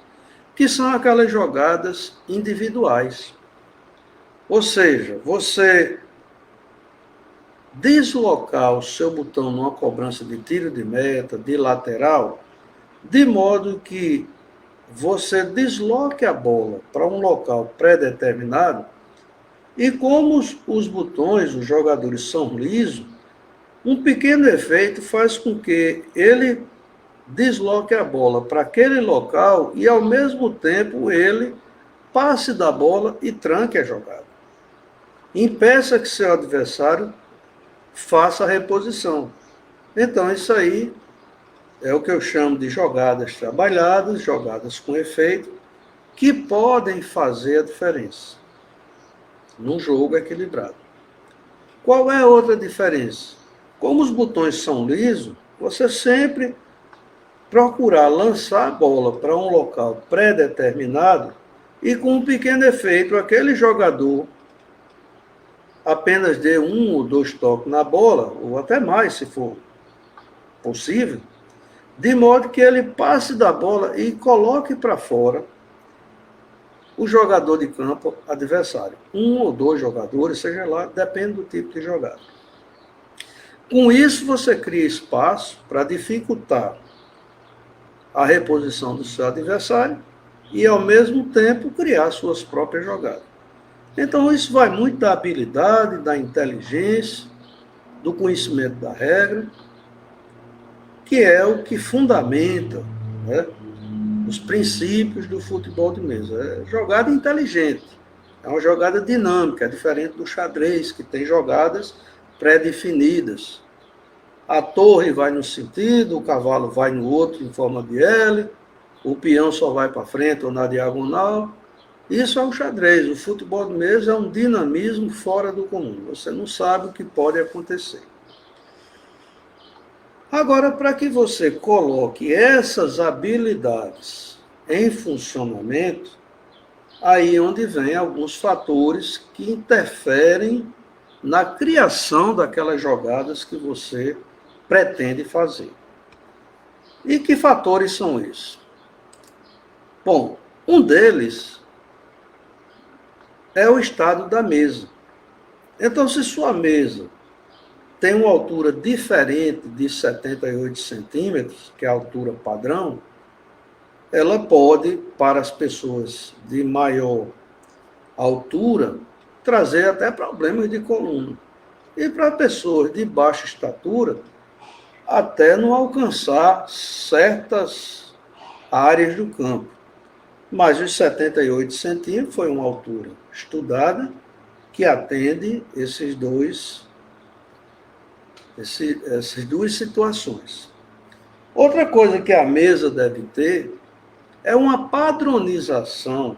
que são aquelas jogadas individuais. Ou seja, você deslocar o seu botão numa cobrança de tiro de meta, de lateral, de modo que você desloque a bola para um local pré-determinado, e como os botões, os jogadores são lisos, um pequeno efeito faz com que ele desloque a bola para aquele local e, ao mesmo tempo, ele passe da bola e tranque a jogada. Impeça que seu adversário faça a reposição. Então, isso aí é o que eu chamo de jogadas trabalhadas, jogadas com efeito, que podem fazer a diferença num jogo equilibrado. Qual é a outra diferença? Como os botões são lisos, você sempre procurar lançar a bola para um local pré-determinado e, com um pequeno efeito, aquele jogador apenas dê 1 ou 2 toques na bola, ou até mais, se for possível, de modo que ele passe da bola e coloque para fora o jogador de campo adversário. 1 ou 2 jogadores, seja lá, depende do tipo de jogada. Com isso, você cria espaço para dificultar a reposição do seu adversário e, ao mesmo tempo, criar suas próprias jogadas. Então, isso vai muito da habilidade, da inteligência, do conhecimento da regra, que é o que fundamenta, né, os princípios do futebol de mesa. É jogada inteligente, é uma jogada dinâmica, é diferente do xadrez, que tem jogadas pré-definidas. A torre vai num sentido, o cavalo vai no outro em forma de L, o peão só vai para frente ou na diagonal. Isso é um xadrez. O futebol de mesa é um dinamismo fora do comum. Você não sabe o que pode acontecer. Agora, para que você coloque essas habilidades em funcionamento, aí é onde vem alguns fatores que interferem na criação daquelas jogadas que você pretende fazer. E que fatores são esses? Bom, um deles é o estado da mesa. Então, se sua mesa tem uma altura diferente de 78 centímetros, que é a altura padrão, ela pode, para as pessoas de maior altura, trazer até problemas de coluna. E para pessoas de baixa estatura, até não alcançar certas áreas do campo. Mas os 78 centímetros foi uma altura estudada que atende essas duas situações. Outra coisa que a mesa deve ter é uma padronização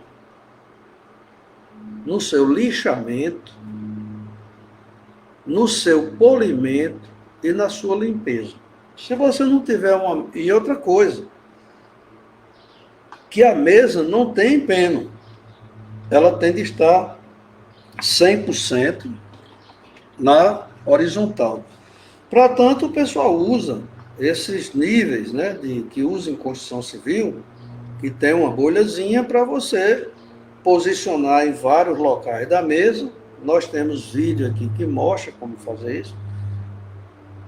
no seu lixamento, no seu polimento e na sua limpeza. Se você não tiver uma... E outra coisa, que a mesa não tem peno. Ela tem de estar 100% na horizontal. Para tanto, o pessoal usa esses níveis, né, que usa em construção civil, que tem uma bolhazinha para você posicionar em vários locais da mesa. Nós temos vídeo aqui que mostra como fazer isso.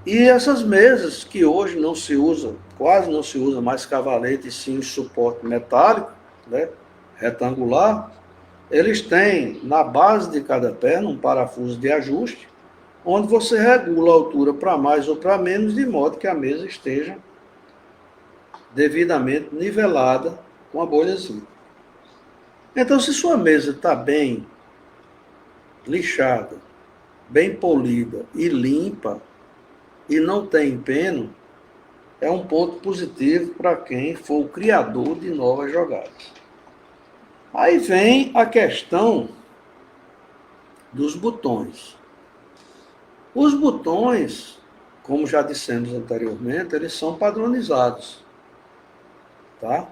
E essas mesas que hoje não se usa, quase não se usa mais cavalete, e sim suporte metálico, né, retangular, eles têm na base de cada perna um parafuso de ajuste, onde você regula a altura para mais ou para menos, de modo que a mesa esteja devidamente nivelada com a bolhazinha. Então, se sua mesa está bem lixada, bem polida e limpa, e não tem peno, é um ponto positivo para quem for o criador de novas jogadas. Aí vem a questão dos botões. Os botões, como já dissemos anteriormente, eles são padronizados. Tá?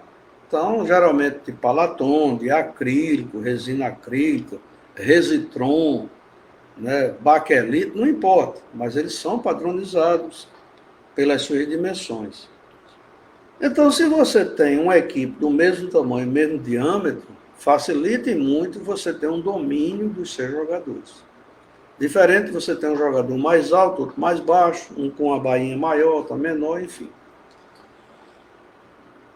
Então, geralmente de palatom, de acrílico, resina acrílica, resitron, né, baquelite, não importa, mas eles são padronizados pelas suas dimensões. Então, se você tem uma equipe do mesmo tamanho, mesmo diâmetro, facilita muito você ter um domínio dos seus jogadores. Diferente, você tem um jogador mais alto, outro mais baixo, um com a bainha maior, outra menor, enfim.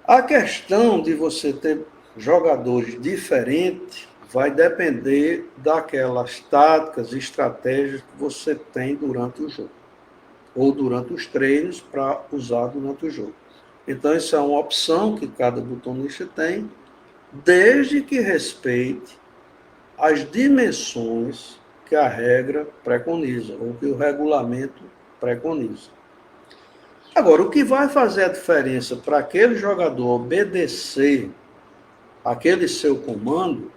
A questão de você ter jogadores diferentes vai depender daquelas táticas, estratégias que você tem durante o jogo, ou durante os treinos para usar durante o jogo. Então, isso é uma opção que cada butonista tem, desde que respeite as dimensões que a regra preconiza, ou que o regulamento preconiza. Agora, o que vai fazer a diferença para aquele jogador obedecer aquele seu comando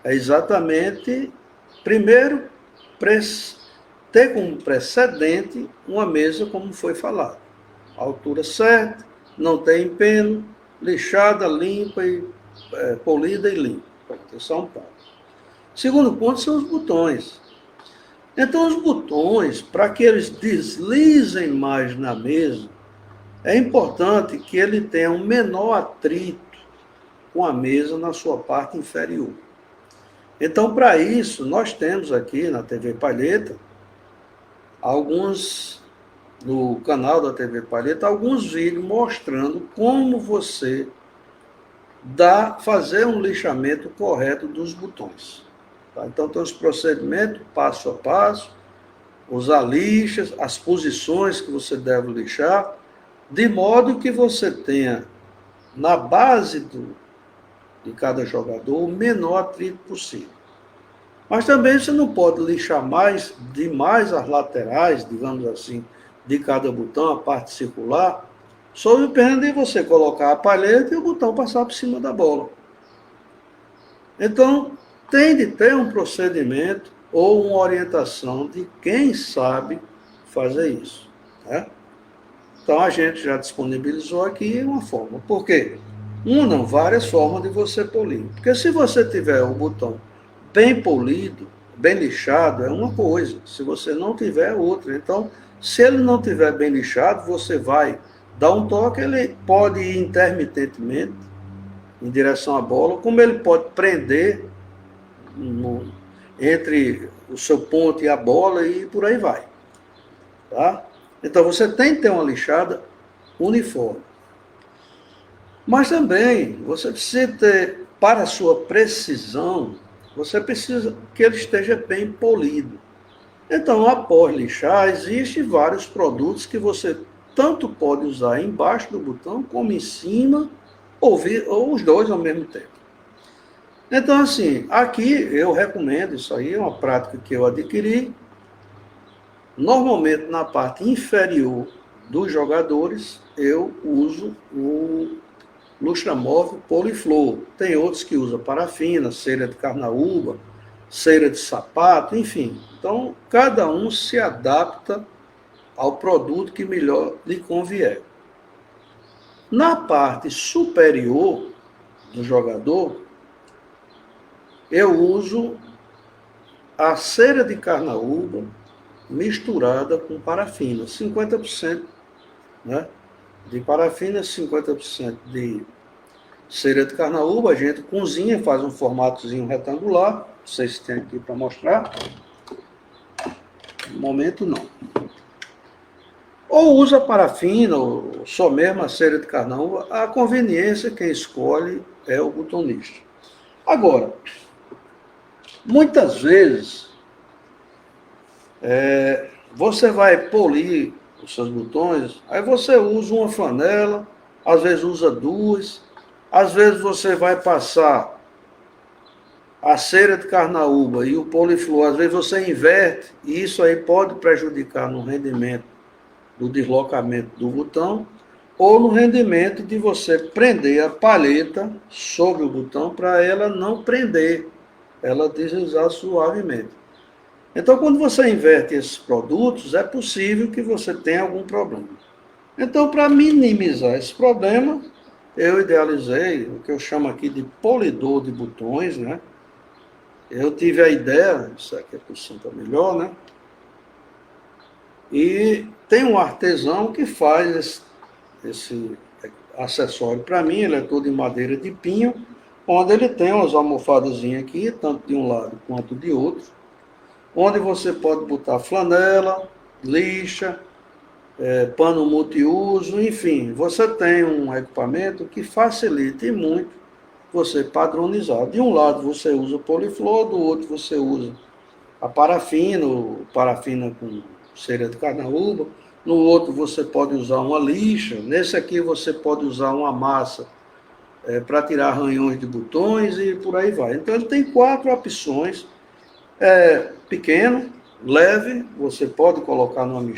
é exatamente, primeiro, ter como precedente uma mesa como foi falado. A altura certa, não tem empeno, lixada, limpa, polida e limpa. Esse é um ponto. Segundo ponto são os botões. Então, os botões, para que eles deslizem mais na mesa, é importante que ele tenha um menor atrito com a mesa na sua parte inferior. Então, para isso, nós temos aqui na TV Palheta, no canal da TV Palheta, alguns vídeos mostrando como você fazer um lixamento correto dos botões. Tá? Então, tem os procedimentos passo a passo, usar lixas, as posições que você deve lixar, de modo que você tenha na base de cada jogador o menor atrito possível. Mas também você não pode lixar mais demais as laterais, digamos assim, de cada botão, a parte circular, sob o pena de você colocar a palheta e o botão passar por cima da bola. Então, tem de ter um procedimento ou uma orientação de quem sabe fazer isso. Né? Então, a gente já disponibilizou aqui uma forma. Por quê? Não, várias formas de você polir. Porque se você tiver o botão bem polido, bem lixado, é uma coisa. Se você não tiver, é outra. Então, se ele não tiver bem lixado, você vai dar um toque, ele pode ir intermitentemente em direção à bola, como ele pode prender entre o seu ponto e a bola e por aí vai. Tá? Então, você tem que ter uma lixada uniforme. Mas também, você precisa ter, para a sua precisão, você precisa que ele esteja bem polido. Então, após lixar, existem vários produtos que você tanto pode usar embaixo do botão, como em cima, ou os dois ao mesmo tempo. Então, assim, aqui eu recomendo, isso aí é uma prática que eu adquiri, normalmente na parte inferior dos jogadores, eu uso o lustramóvel Poliflor. Tem outros que usam parafina, cera de carnaúba, cera de sapato, enfim. Então, cada um se adapta ao produto que melhor lhe convier. Na parte superior do jogador, eu uso a cera de carnaúba misturada com parafina, 50%, né, de parafina, 50% de cera de carnaúba. A gente cozinha, faz um formatozinho retangular, não sei se tem aqui para mostrar, no momento não. Ou usa parafina, ou só mesmo a cera de carnaúba, a conveniência, quem escolhe é o butonista. Agora, muitas vezes, você vai polir os seus botões, aí você usa uma flanela, às vezes usa duas, às vezes você vai passar a cera de carnaúba e o poliflor, às vezes você inverte, e isso aí pode prejudicar no rendimento do deslocamento do botão, ou no rendimento de você prender a palheta sobre o botão para ela não prender, ela deslizar suavemente. Então, quando você inverte esses produtos, é possível que você tenha algum problema. Então, para minimizar esse problema, eu idealizei o que eu chamo aqui de polidor de botões, né? Eu tive a ideia, isso aqui a posição está melhor, né? E tem um artesão que faz esse acessório para mim, ele é todo em madeira de pinho, onde ele tem umas almofadazinhas aqui, tanto de um lado quanto de outro, onde você pode botar flanela, lixa, pano multiuso, enfim, você tem um equipamento que facilita muito você padronizar. De um lado você usa o poliflor, do outro você usa a parafina, ou parafina com cera de carnaúba, no outro você pode usar uma lixa, nesse aqui você pode usar uma massa para tirar arranhões de botões e por aí vai. Então ele tem 4 opções, pequeno, leve, você pode colocar numa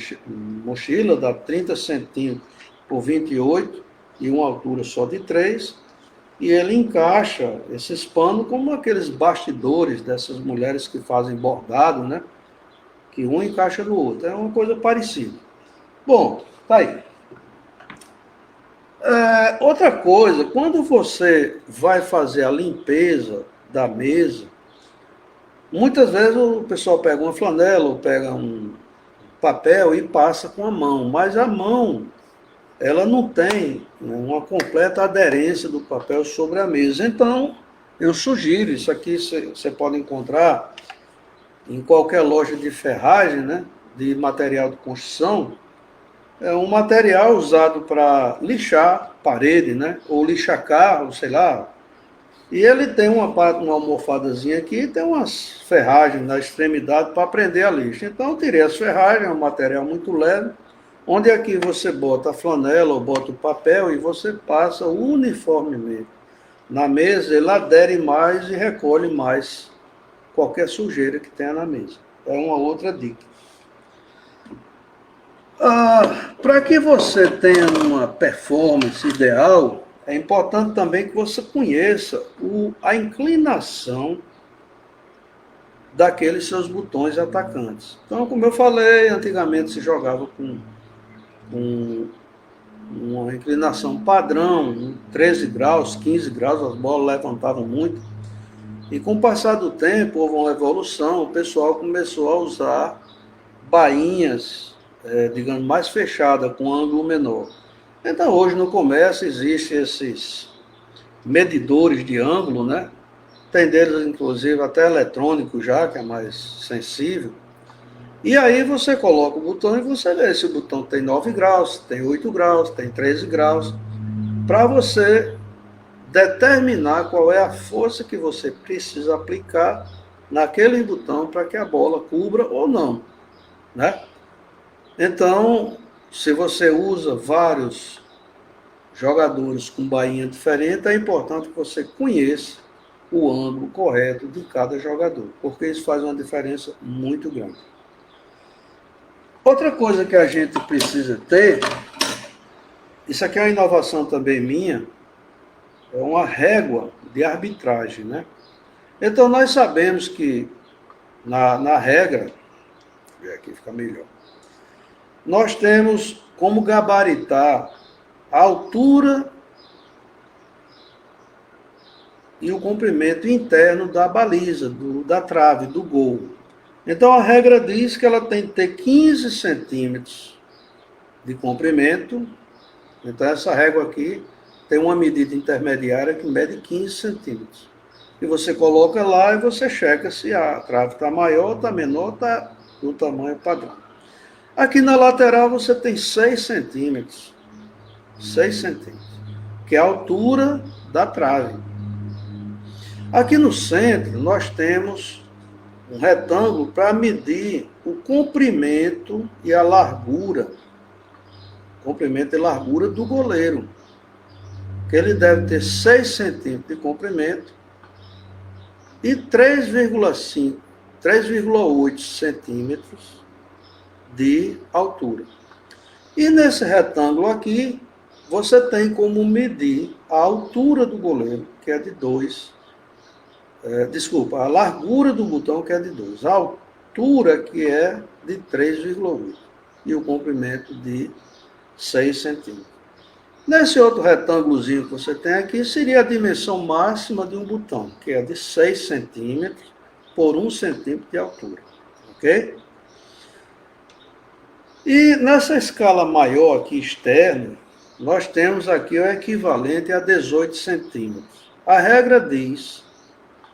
mochila, dá 30 centímetros por 28 e uma altura só de 3, e ele encaixa esses panos como aqueles bastidores dessas mulheres que fazem bordado, né? Que um encaixa no outro, é uma coisa parecida. Bom, tá aí. Outra coisa, quando você vai fazer a limpeza da mesa, muitas vezes o pessoal pega uma flanela ou pega um papel e passa com a mão, mas a mão, ela não tem, né, uma completa aderência do papel sobre a mesa. Então, eu sugiro, isso aqui você pode encontrar em qualquer loja de ferragem, né, de material de construção, é um material usado para lixar parede, né, ou lixar carro, sei lá, E ele tem uma parte, uma almofadazinha aqui, e tem umas ferragens na extremidade para prender a lixa. Então eu tirei as ferragens, é um material muito leve, onde aqui você bota a flanela ou bota o papel e você passa uniformemente na mesa, ele adere mais e recolhe mais qualquer sujeira que tenha na mesa. É uma outra dica. Para que você tenha uma performance ideal, é importante também que você conheça a inclinação daqueles seus botões atacantes. Então, como eu falei, antigamente se jogava com uma inclinação padrão, 13 graus, 15 graus, as bolas levantavam muito. E com o passar do tempo, houve uma evolução, o pessoal começou a usar bainhas, digamos, mais fechadas, com ângulo menor. Então, hoje no comércio existem esses medidores de ângulo, né? Tem deles, inclusive, até eletrônico já, que é mais sensível. E aí você coloca o botão e você vê se o botão tem 9 graus, tem 8 graus, tem 13 graus, para você determinar qual é a força que você precisa aplicar naquele botão para que a bola cubra ou não, né? Então, se você usa vários jogadores com bainha diferente, é importante que você conheça o ângulo correto de cada jogador, porque isso faz uma diferença muito grande. Outra coisa que a gente precisa ter, isso aqui é uma inovação também minha, é uma régua de arbitragem, né? Então nós sabemos que na regra, deixa eu ver aqui, fica melhor, nós temos como gabaritar a altura e o comprimento interno da baliza, da trave, do gol. Então a regra diz que ela tem que ter 15 centímetros de comprimento. Então essa régua aqui tem uma medida intermediária que mede 15 centímetros. E você coloca lá e você checa se a trave está maior, está menor, está do tamanho padrão. Aqui na lateral você tem 6 centímetros. 6 centímetros, que é a altura da trave. Aqui no centro nós temos um retângulo para medir o comprimento e a largura. Comprimento e largura do goleiro. Que ele deve ter 6 centímetros de comprimento e 3,5, 3,8 centímetros de altura. E nesse retângulo aqui, você tem como medir a altura do goleiro, que é de 2. A largura do botão, que é de 2. A altura, que é de 3,8. E o comprimento de 6 centímetros. Nesse outro retângulozinho que você tem aqui, seria a dimensão máxima de um botão, que é de 6 centímetros por 1 centímetro de altura. Ok? E nessa escala maior aqui, externa, nós temos aqui o equivalente a 18 centímetros. A regra diz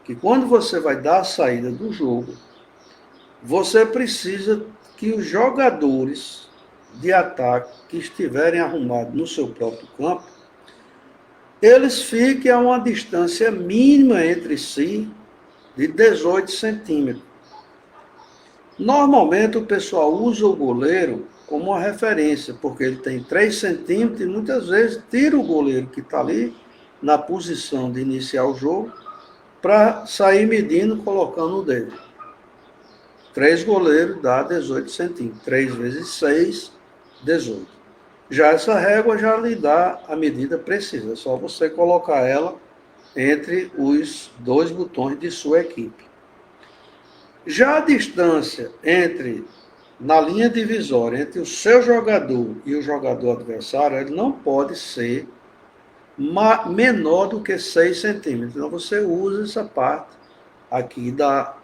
que quando você vai dar a saída do jogo, você precisa que os jogadores de ataque que estiverem arrumados no seu próprio campo, eles fiquem a uma distância mínima entre si de 18 centímetros. Normalmente o pessoal usa o goleiro como uma referência, porque ele tem 3 centímetros e muitas vezes tira o goleiro que está ali na posição de iniciar o jogo para sair medindo, colocando o dedo. 3 goleiros dá 18 centímetros. 3 vezes 6, 18. Já essa régua já lhe dá a medida precisa. É só você colocar ela entre os 2 botões de sua equipe. Já a distância na linha divisória, entre o seu jogador e o jogador adversário, ele não pode ser menor do que 6 centímetros. Então você usa essa parte aqui da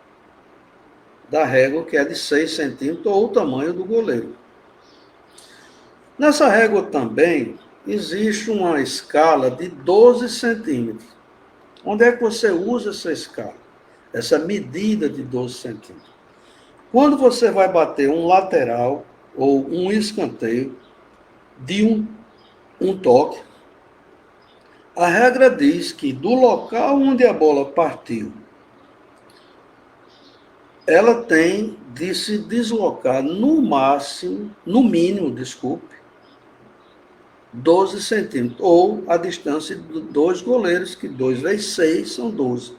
régua, que é de 6 centímetros, ou o tamanho do goleiro. Nessa régua também existe uma escala de 12 centímetros. Onde é que você usa essa escala? Essa medida de 12 centímetros. Quando você vai bater um lateral ou um escanteio de um toque, A regra diz que do local onde a bola partiu, ela tem de se deslocar no máximo, no mínimo, desculpe, 12 centímetros, ou a distância de dois goleiros, que 2 vezes 6 são 12.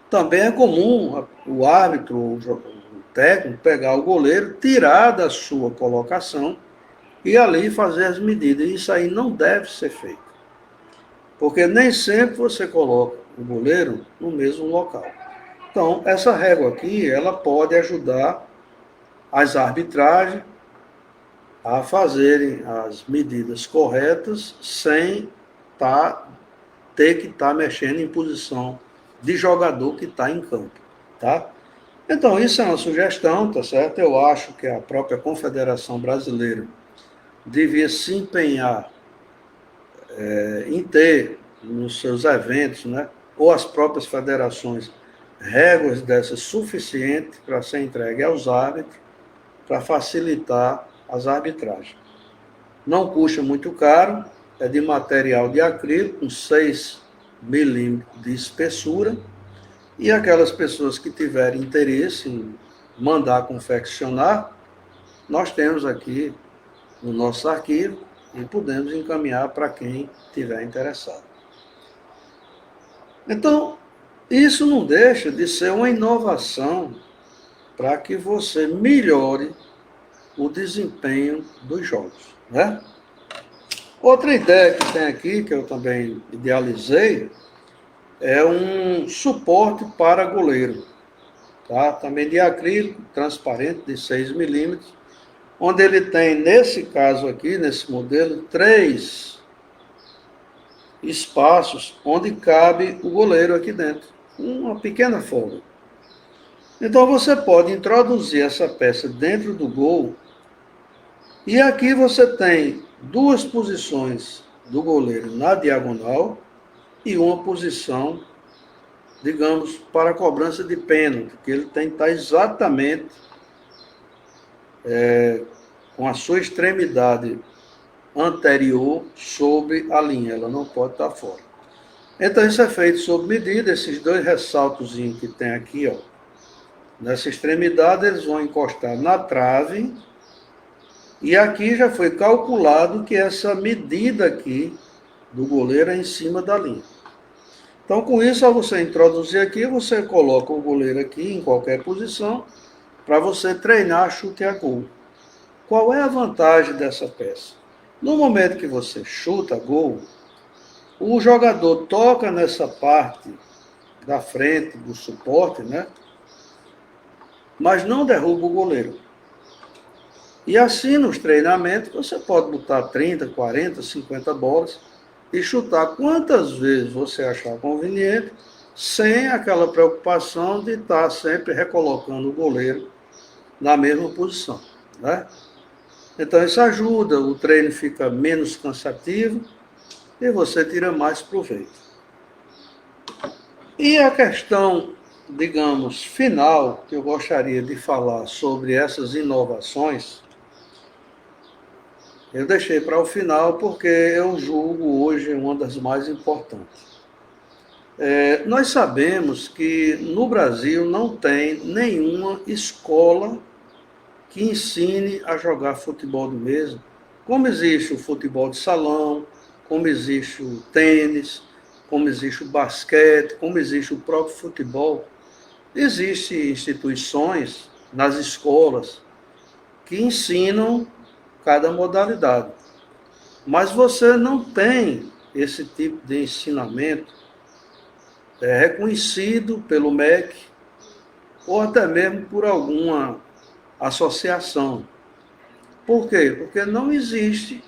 Também é comum o árbitro, o técnico, pegar o goleiro, tirar da sua colocação e ali fazer as medidas. Isso aí não deve ser feito, porque nem sempre você coloca o goleiro no mesmo local. Então, essa régua aqui, ela pode ajudar as arbitragens a fazerem as medidas corretas sem ter que estar mexendo em posição de jogador que está em campo, tá? Então, isso é uma sugestão, tá certo? Eu acho que a própria Confederação Brasileira devia se empenhar em ter nos seus eventos, né, ou as próprias federações, réguas dessas suficientes para ser entregue aos árbitros, para facilitar as arbitragens. Não custa muito caro, é de material de acrílico, com 6 milímetros de espessura, e aquelas pessoas que tiverem interesse em mandar confeccionar, nós temos aqui no nosso arquivo e podemos encaminhar para quem tiver interessado. Então, isso não deixa de ser uma inovação para que você melhore o desempenho dos jogos, né? Outra ideia que tem aqui, que eu também idealizei, é um suporte para goleiro, tá? Também de acrílico, transparente, de 6 milímetros, onde ele tem, nesse caso aqui, nesse modelo, 3 espaços onde cabe o goleiro aqui dentro, uma pequena folga. Então você pode introduzir essa peça dentro do gol, e aqui você tem 2 posições do goleiro na diagonal e uma posição, digamos, para a cobrança de pênalti, que ele tem que estar exatamente com a sua extremidade anterior sobre a linha, ela não pode estar fora. Então isso é feito sob medida, esses 2 ressaltozinhos que tem aqui, ó, nessa extremidade eles vão encostar na trave, e aqui já foi calculado que essa medida aqui do goleiro é em cima da linha. Então com isso, ao você introduzir aqui, você coloca o goleiro aqui em qualquer posição, para você treinar chute a gol. Qual é a vantagem dessa peça? No momento que você chuta gol, o jogador toca nessa parte da frente do suporte, né? Mas não derruba o goleiro. E assim, nos treinamentos, você pode botar 30, 40, 50 bolas e chutar quantas vezes você achar conveniente, sem aquela preocupação de estar sempre recolocando o goleiro na mesma posição, né? Então isso ajuda, o treino fica menos cansativo e você tira mais proveito. E a questão, digamos, final, que eu gostaria de falar sobre essas inovações, eu deixei para o final porque eu julgo hoje uma das mais importantes. Nós sabemos que no Brasil não tem nenhuma escola que ensine a jogar futebol de mesa, como existe o futebol de salão, como existe o tênis, como existe o basquete, como existe o próprio futebol. Existem instituições nas escolas que ensinam cada modalidade, mas você não tem esse tipo de ensinamento reconhecido pelo MEC ou até mesmo por alguma associação. Por quê? Porque não existe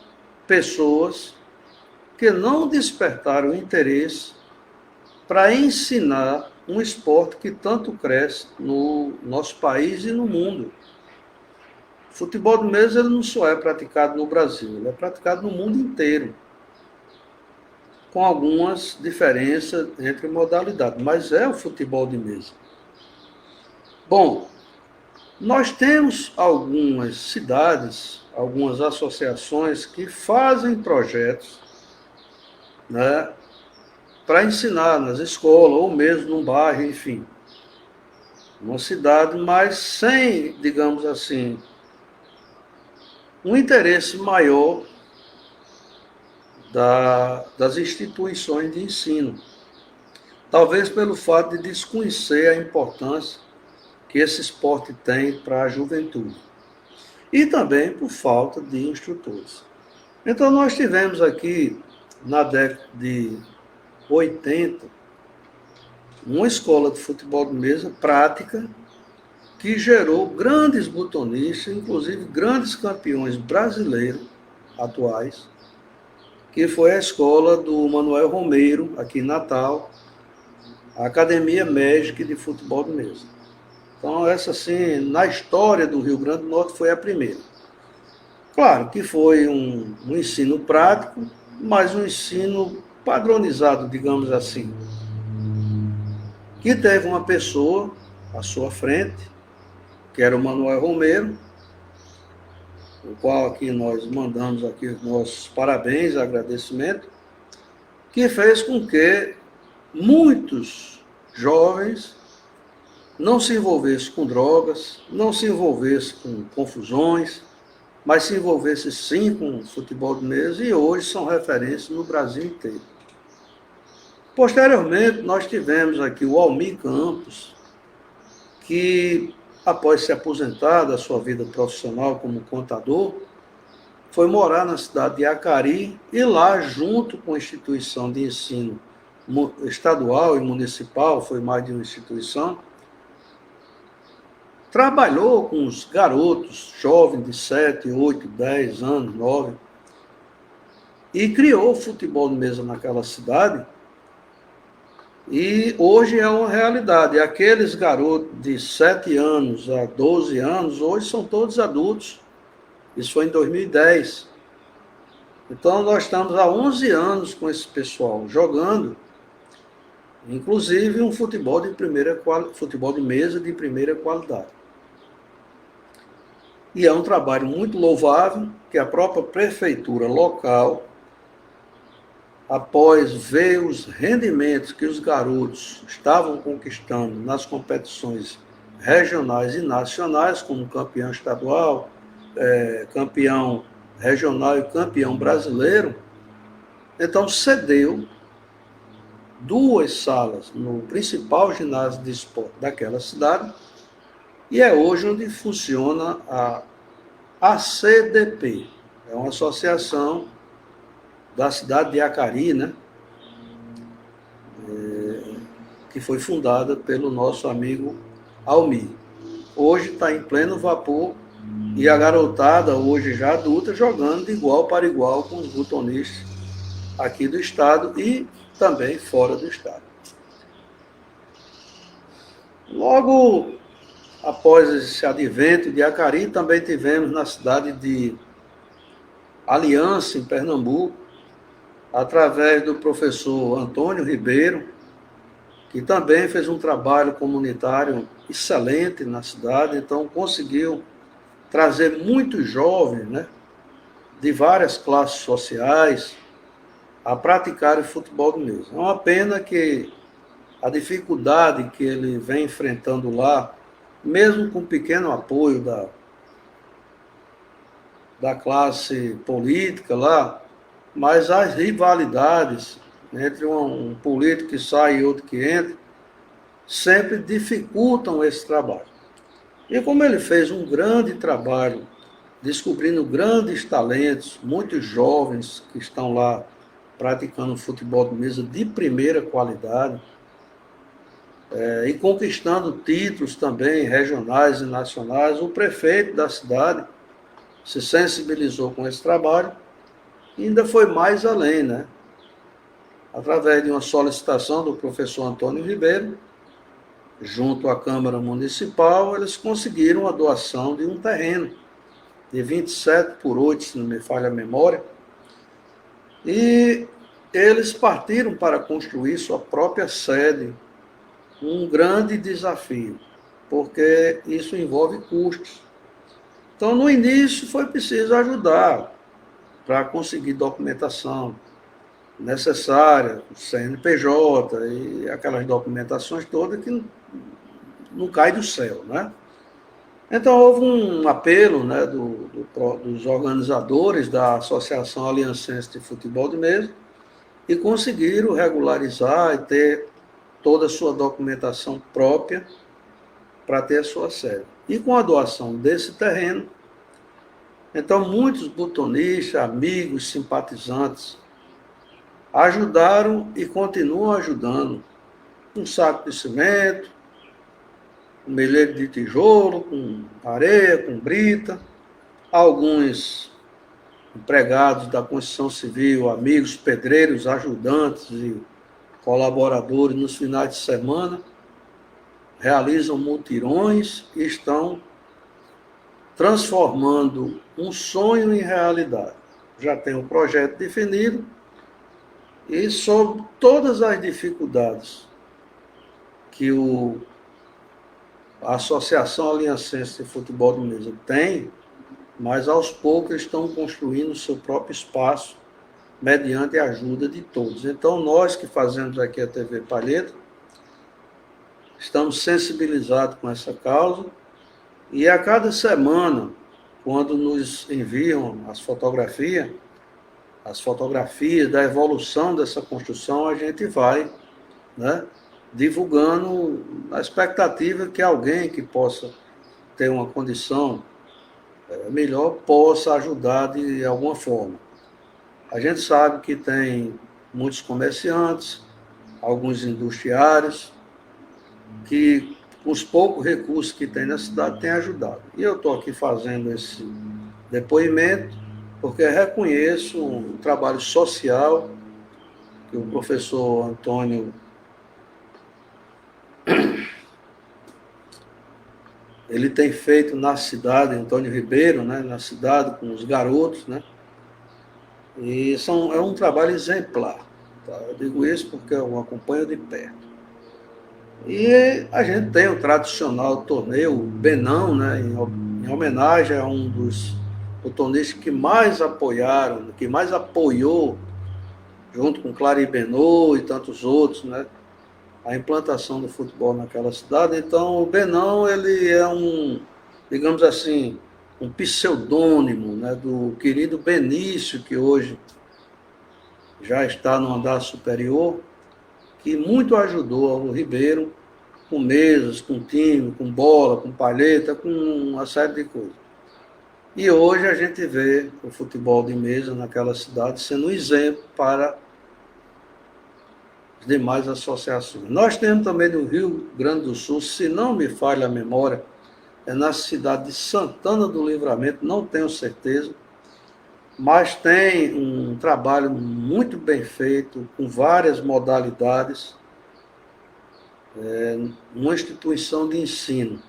pessoas que não despertaram interesse para ensinar um esporte que tanto cresce no nosso país e no mundo. O futebol de mesa ele não só é praticado no Brasil, ele é praticado no mundo inteiro, com algumas diferenças entre modalidades, mas é o futebol de mesa. Bom, nós temos algumas cidades, algumas associações que fazem projetos, né, para ensinar nas escolas, ou mesmo num bairro, enfim. Uma cidade, mas sem, digamos assim, um interesse maior das instituições de ensino. Talvez pelo fato de desconhecer a importância que esse esporte tem para a juventude. E também por falta de instrutores. Então, nós tivemos aqui, na década de 80, uma escola de futebol de mesa prática que gerou grandes botonistas, inclusive grandes campeões brasileiros atuais, que foi a escola do Manuel Romeiro, aqui em Natal, a Academia Magic de Futebol de Mesa. Então, essa, assim, na história do Rio Grande do Norte, foi a primeira. Claro que foi um ensino prático, mas um ensino padronizado, digamos assim, que teve uma pessoa à sua frente, que era o Manuel Romeiro, o qual aqui nós mandamos aqui os nossos parabéns, agradecimento, que fez com que muitos jovens não se envolvessem com drogas, não se envolvessem com confusões, mas se envolvessem sim com futebol de mesa e hoje são referências no Brasil inteiro. Posteriormente, nós tivemos aqui o Almir Campos, que após se aposentar da sua vida profissional como contador, foi morar na cidade de Acari e lá, junto com a instituição de ensino estadual e municipal, foi mais de uma instituição, trabalhou com os garotos, jovens de 7, 8, 10 anos, 9, e criou futebol de mesa naquela cidade. E hoje é uma realidade. Aqueles garotos de 7 anos a 12 anos, hoje são todos adultos. Isso foi em 2010. Então, nós estamos há 11 anos com esse pessoal jogando, inclusive um futebol de mesa de primeira qualidade. E é um trabalho muito louvável que a própria prefeitura local, após ver os rendimentos que os garotos estavam conquistando nas competições regionais e nacionais, como campeão estadual, campeão regional e campeão brasileiro, então cedeu 2 salas no principal ginásio de esporte daquela cidade, e é hoje onde funciona a ACDP, é uma associação da cidade de Acari, né? Que foi fundada pelo nosso amigo Almir. Hoje está em pleno vapor e a garotada, hoje já adulta, jogando de igual para igual com os botonistas aqui do estado e também fora do estado. Logo após esse advento de Acari, também tivemos na cidade de Aliança, em Pernambuco, através do professor Antônio Ribeiro, que também fez um trabalho comunitário excelente na cidade, então conseguiu trazer muitos jovens, né, de várias classes sociais a praticarem futebol de mesa. É uma pena que a dificuldade que ele vem enfrentando lá, mesmo com pequeno apoio da classe política lá, mas as rivalidades entre um político que sai e outro que entra, sempre dificultam esse trabalho. E como ele fez um grande trabalho, descobrindo grandes talentos, muitos jovens que estão lá praticando futebol de mesa de primeira qualidade, e conquistando títulos também regionais e nacionais, o prefeito da cidade se sensibilizou com esse trabalho e ainda foi mais além, né? Através de uma solicitação do professor Antônio Ribeiro, junto à Câmara Municipal, eles conseguiram a doação de um terreno de 27 por 8, se não me falha a memória, e eles partiram para construir sua própria sede, um grande desafio, porque isso envolve custos. Então, no início, foi preciso ajudar para conseguir documentação, necessária, o CNPJ e aquelas documentações todas que não cai do céu, né? Então, houve um apelo, né, dos organizadores da Associação Aliancense de Futebol de Mesa e conseguiram regularizar e ter toda a sua documentação própria para ter a sua sede. E com a doação desse terreno, então muitos botonistas, amigos, simpatizantes ajudaram e continuam ajudando com saco de cimento, com melheiro de tijolo, com areia, com brita, alguns empregados da construção civil, amigos, pedreiros, ajudantes e colaboradores nos finais de semana realizam mutirões e estão transformando um sonho em realidade. Já tem um projeto definido e sobre todas as dificuldades que a Associação Aliancense de Futebol de Mesa tem, mas aos poucos estão construindo o seu próprio espaço mediante a ajuda de todos. Então, nós que fazemos aqui a TV Palheta, estamos sensibilizados com essa causa e a cada semana, quando nos enviam as fotografias da evolução dessa construção, a gente vai, né, divulgando a expectativa que alguém que possa ter uma condição melhor possa ajudar de alguma forma. A gente sabe que tem muitos comerciantes, alguns industriários, que com os poucos recursos que tem na cidade têm ajudado. E eu estou aqui fazendo esse depoimento porque reconheço um trabalho social que o professor Antônio ele tem feito na cidade, Antônio Ribeiro, né, na cidade, com os garotos, né, e é um trabalho exemplar. Tá? Eu digo isso porque eu acompanho de perto. E a gente tem o tradicional torneio Benão, né, em homenagem a um dos botonistas que mais apoiaram, que mais apoiou, junto com Clary Benot e tantos outros, né, a implantação do futebol naquela cidade. Então, o Benão, ele é digamos assim, um pseudônimo, né, do querido Benício, que hoje já está no andar superior, que muito ajudou ao Ribeiro com mesas, com time, com bola, com palheta, com uma série de coisas. E hoje a gente vê o futebol de mesa naquela cidade sendo um exemplo para as demais associações. Nós temos também no Rio Grande do Sul, se não me falha a memória, é na cidade de Santana do Livramento, não tenho certeza, mas tem um trabalho muito bem feito, com várias modalidades, uma instituição de ensino.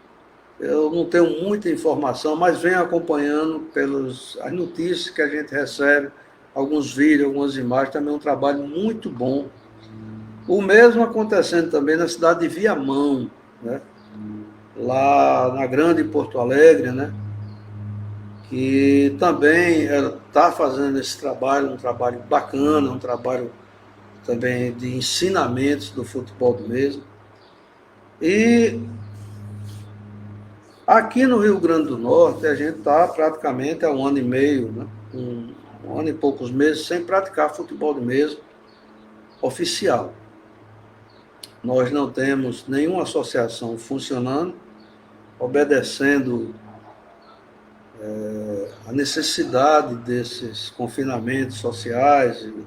Eu não tenho muita informação, mas venho acompanhando as notícias que a gente recebe, alguns vídeos, algumas imagens, também é um trabalho muito bom. O mesmo acontecendo também na cidade de Viamão, né? Lá na Grande Porto Alegre, né? Que também está fazendo esse trabalho, um trabalho bacana, um trabalho também de ensinamentos do futebol de mesa. E aqui no Rio Grande do Norte, a gente está praticamente há 1 ano e meio, né? um ano e poucos meses, sem praticar futebol de mesa oficial. Nós não temos nenhuma associação funcionando, obedecendo a necessidade desses confinamentos sociais e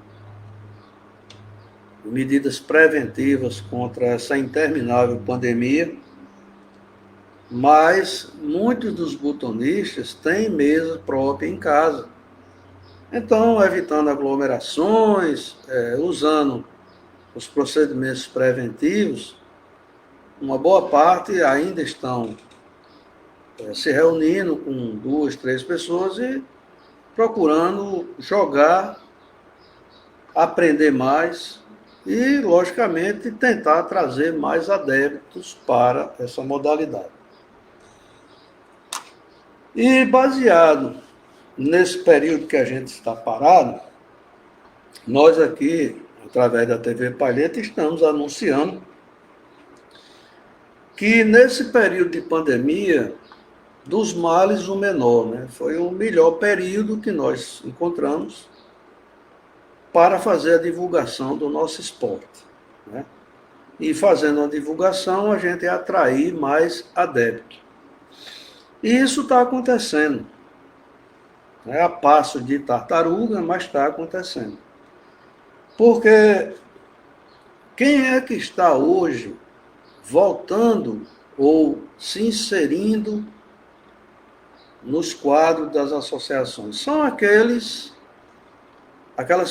medidas preventivas contra essa interminável pandemia, mas muitos dos botonistas têm mesa própria em casa. Então, evitando aglomerações, usando os procedimentos preventivos, uma boa parte ainda estão se reunindo com 2, 3 pessoas e procurando jogar, aprender mais e, logicamente, tentar trazer mais adeptos para essa modalidade. E baseado nesse período que a gente está parado, nós aqui, através da TV Palheta, estamos anunciando que nesse período de pandemia, dos males o menor, né? Foi o melhor período que nós encontramos para fazer a divulgação do nosso esporte, né? E fazendo a divulgação, a gente atrair mais adeptos. E isso está acontecendo. É a passo de tartaruga, mas está acontecendo. Porque quem é que está hoje voltando ou se inserindo nos quadros das associações? São aquelas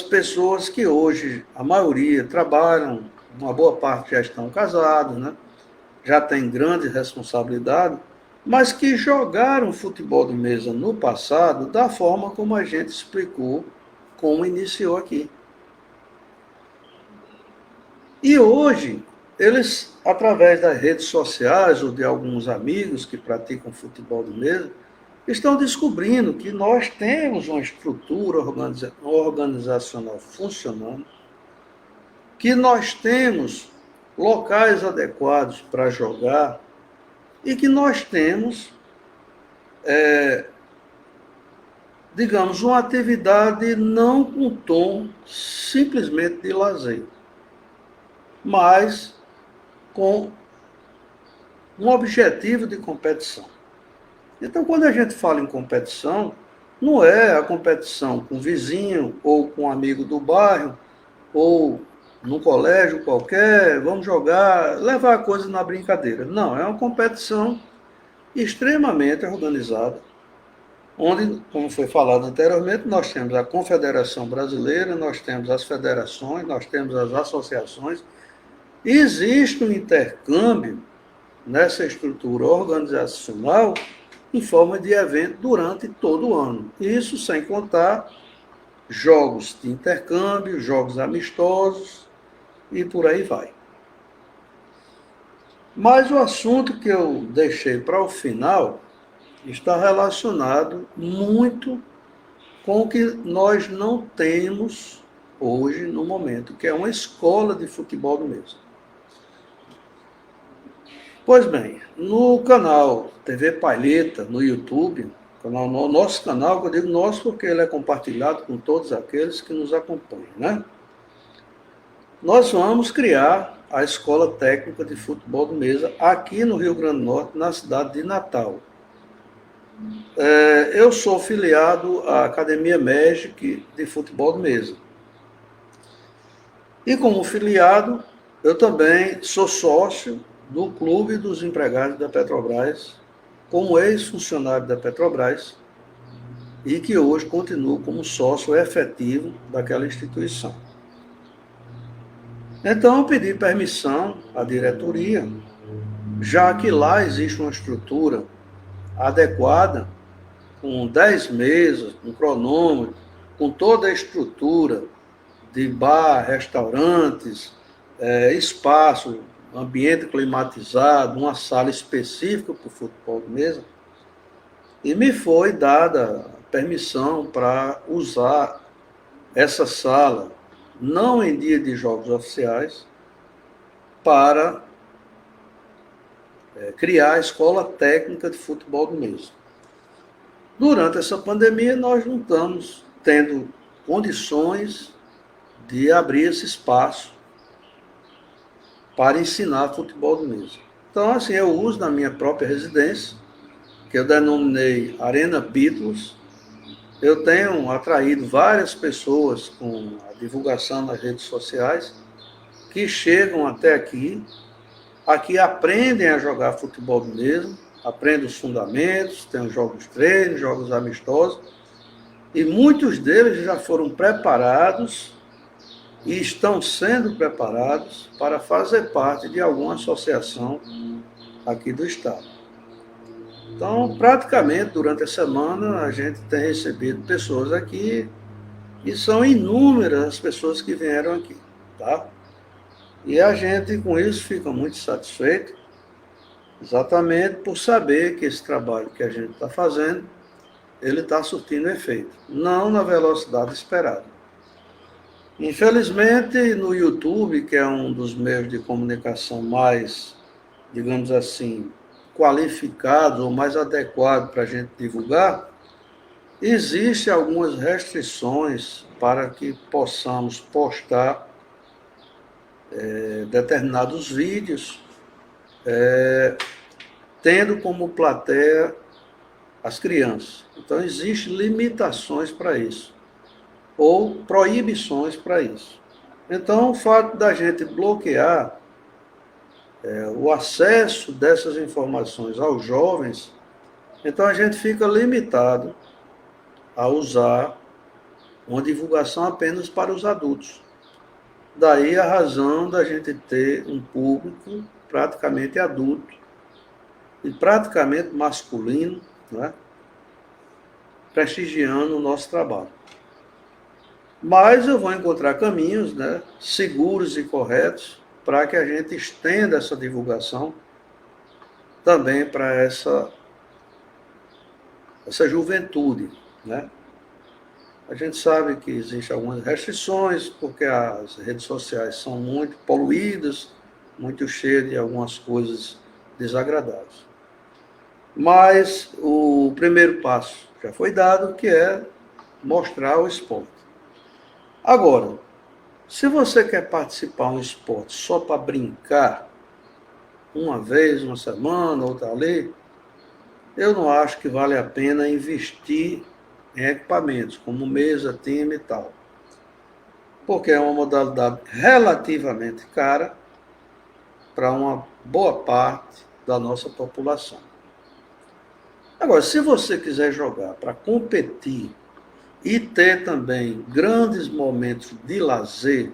pessoas que hoje, a maioria, trabalham, uma boa parte já estão casados, né? Já têm grande responsabilidade, mas que jogaram futebol de mesa no passado da forma como a gente explicou, como iniciou aqui. E hoje, eles, através das redes sociais ou de alguns amigos que praticam futebol de mesa, estão descobrindo que nós temos uma estrutura organizacional funcionando, que nós temos locais adequados para jogar e que nós temos, digamos, uma atividade não com tom simplesmente de lazer, mas com um objetivo de competição. Então, quando a gente fala em competição, não é a competição com o vizinho, ou com um amigo do bairro, ou num colégio qualquer, vamos jogar, levar a coisa na brincadeira. Não, é uma competição extremamente organizada, onde, como foi falado anteriormente, nós temos a Confederação Brasileira, nós temos as federações, nós temos as associações. Existe um intercâmbio nessa estrutura organizacional em forma de evento durante todo o ano. Isso sem contar jogos de intercâmbio, jogos amistosos e por aí vai. Mas o assunto que eu deixei para o final está relacionado muito com o que nós não temos hoje no momento, que é uma escola de futebol do mesmo. Pois bem, no canal TV Palheta, no YouTube, no nosso canal, que eu digo nosso porque ele é compartilhado com todos aqueles que nos acompanham, né? Nós vamos criar a Escola Técnica de Futebol de Mesa aqui no Rio Grande do Norte, na cidade de Natal. Eu sou filiado à Academia Magic de Futebol de Mesa. E como filiado, eu também sou sócio do Clube dos Empregados da Petrobras, como ex-funcionário da Petrobras, e que hoje continuo como sócio efetivo daquela instituição. Então, eu pedi permissão à diretoria, já que lá existe uma estrutura adequada, com 10 mesas, com cronômetro, com toda a estrutura de bar, restaurantes, espaço, ambiente climatizado, uma sala específica para o futebol de mesa, e me foi dada permissão para usar essa sala, não em dia de jogos oficiais, para criar a Escola Técnica de Futebol de Mesa. Durante essa pandemia, nós não estamos tendo condições de abrir esse espaço para ensinar futebol de mesa. Então, assim, eu uso na minha própria residência, que eu denominei Arena Beatles. Eu tenho atraído várias pessoas com a divulgação nas redes sociais que chegam até aqui aprendem a jogar futebol de mesa, aprendem os fundamentos, tem os jogos treinos, jogos amistosos, e muitos deles já foram preparados e estão sendo preparados para fazer parte de alguma associação aqui do estado. Então, praticamente, durante a semana, a gente tem recebido pessoas aqui, e são inúmeras as pessoas que vieram aqui, tá? E a gente, com isso, fica muito satisfeito, exatamente por saber que esse trabalho que a gente está fazendo, ele está surtindo efeito, não na velocidade esperada. Infelizmente, no YouTube, que é um dos meios de comunicação mais, digamos assim, qualificados ou mais adequados para a gente divulgar, existem algumas restrições para que possamos postar determinados vídeos, tendo como plateia as crianças. Então, existem limitações para isso, ou proibições para isso. Então, o fato da gente bloquear o acesso dessas informações aos jovens, então a gente fica limitado a usar uma divulgação apenas para os adultos. Daí a razão da gente ter um público praticamente adulto e praticamente masculino, né, prestigiando o nosso trabalho. Mas eu vou encontrar caminhos, né, seguros e corretos para que a gente estenda essa divulgação também para essa juventude, né? A gente sabe que existem algumas restrições, porque as redes sociais são muito poluídas, muito cheias de algumas coisas desagradáveis. Mas o primeiro passo já foi dado, que é mostrar o esporte. Agora, se você quer participar de um esporte só para brincar, uma vez, uma semana, outra ali, eu não acho que vale a pena investir em equipamentos, como mesa, time e tal. Porque é uma modalidade relativamente cara para uma boa parte da nossa população. Agora, se você quiser jogar para competir e ter também grandes momentos de lazer,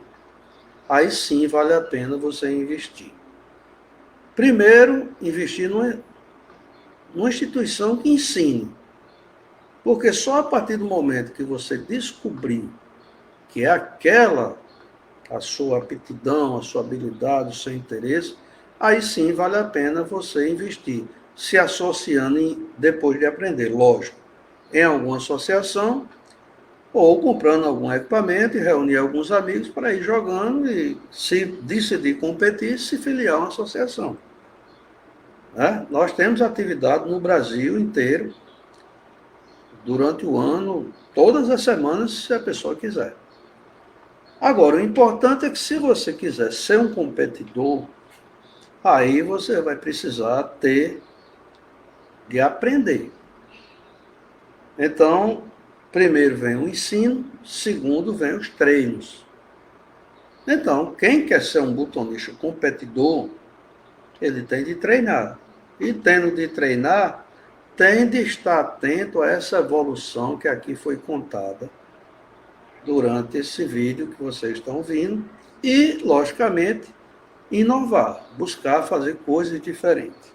aí sim vale a pena você investir. Primeiro, investir numa instituição que ensine. Porque só a partir do momento que você descobrir que é aquela a sua aptidão, a sua habilidade, o seu interesse, aí sim vale a pena você investir, se associando depois de aprender, lógico, em alguma associação, ou comprando algum equipamento e reunir alguns amigos para ir jogando e, se decidir competir, se filiar a uma associação. Né? Nós temos atividade no Brasil inteiro, durante o ano, todas as semanas, se a pessoa quiser. Agora, o importante é que, se você quiser ser um competidor, aí você vai precisar de aprender. Então, primeiro vem o ensino, segundo vem os treinos. Então, quem quer ser um butonista competidor, ele tem de treinar. E tendo de treinar, tem de estar atento a essa evolução que aqui foi contada durante esse vídeo que vocês estão vendo e, logicamente, inovar, buscar fazer coisas diferentes.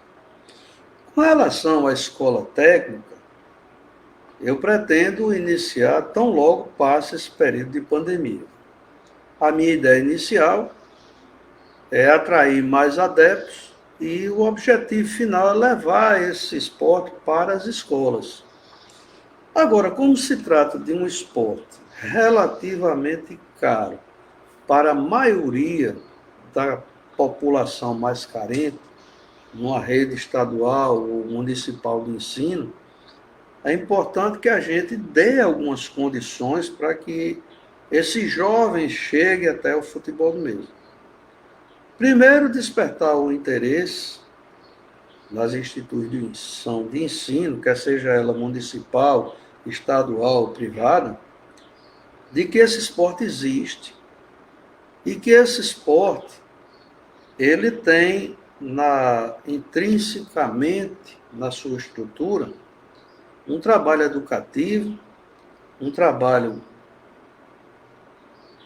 Com relação à escola técnica, eu pretendo iniciar tão logo passe esse período de pandemia. A minha ideia inicial é atrair mais adeptos e o objetivo final é levar esse esporte para as escolas. Agora, como se trata de um esporte relativamente caro para a maioria da população mais carente, numa rede estadual ou municipal de ensino, é importante que a gente dê algumas condições para que esses jovens cheguem até o futebol mesmo. Primeiro, despertar o interesse nas instituições de ensino, quer seja ela municipal, estadual ou privada, de que esse esporte existe e que esse esporte ele tem intrinsecamente na sua estrutura um trabalho educativo, um trabalho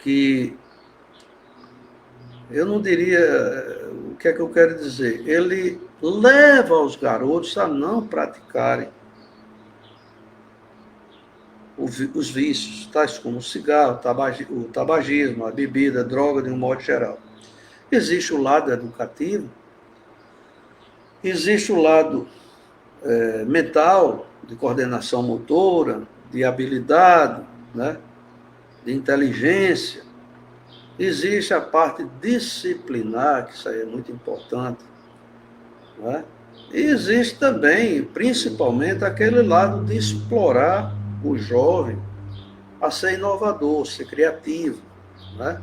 que eu não diria, o que é que eu quero dizer? Ele leva os garotos a não praticarem os vícios, tais como o cigarro, o tabagismo, a bebida, a droga, de um modo geral. Existe o lado educativo, existe o lado mental, de coordenação motora, de habilidade, né, de inteligência. existe a parte disciplinar, que isso aí é muito importante, né? E existe também, principalmente, aquele lado de explorar o jovem a ser inovador, ser criativo, né?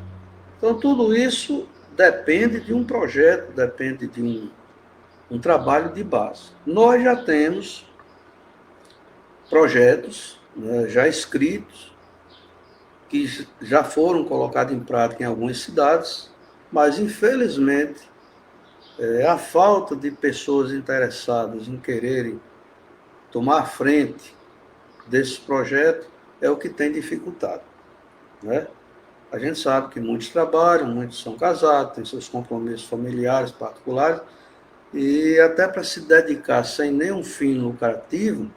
Então, tudo isso depende de um projeto, depende de um trabalho de base. Nós já temos projetos, né, já escritos, que já foram colocados em prática em algumas cidades, mas, infelizmente, a falta de pessoas interessadas em quererem tomar a frente desse projeto é o que tem dificultado, né? A gente sabe que muitos trabalham, muitos são casados, têm seus compromissos familiares, particulares, e até para se dedicar sem nenhum fim lucrativo,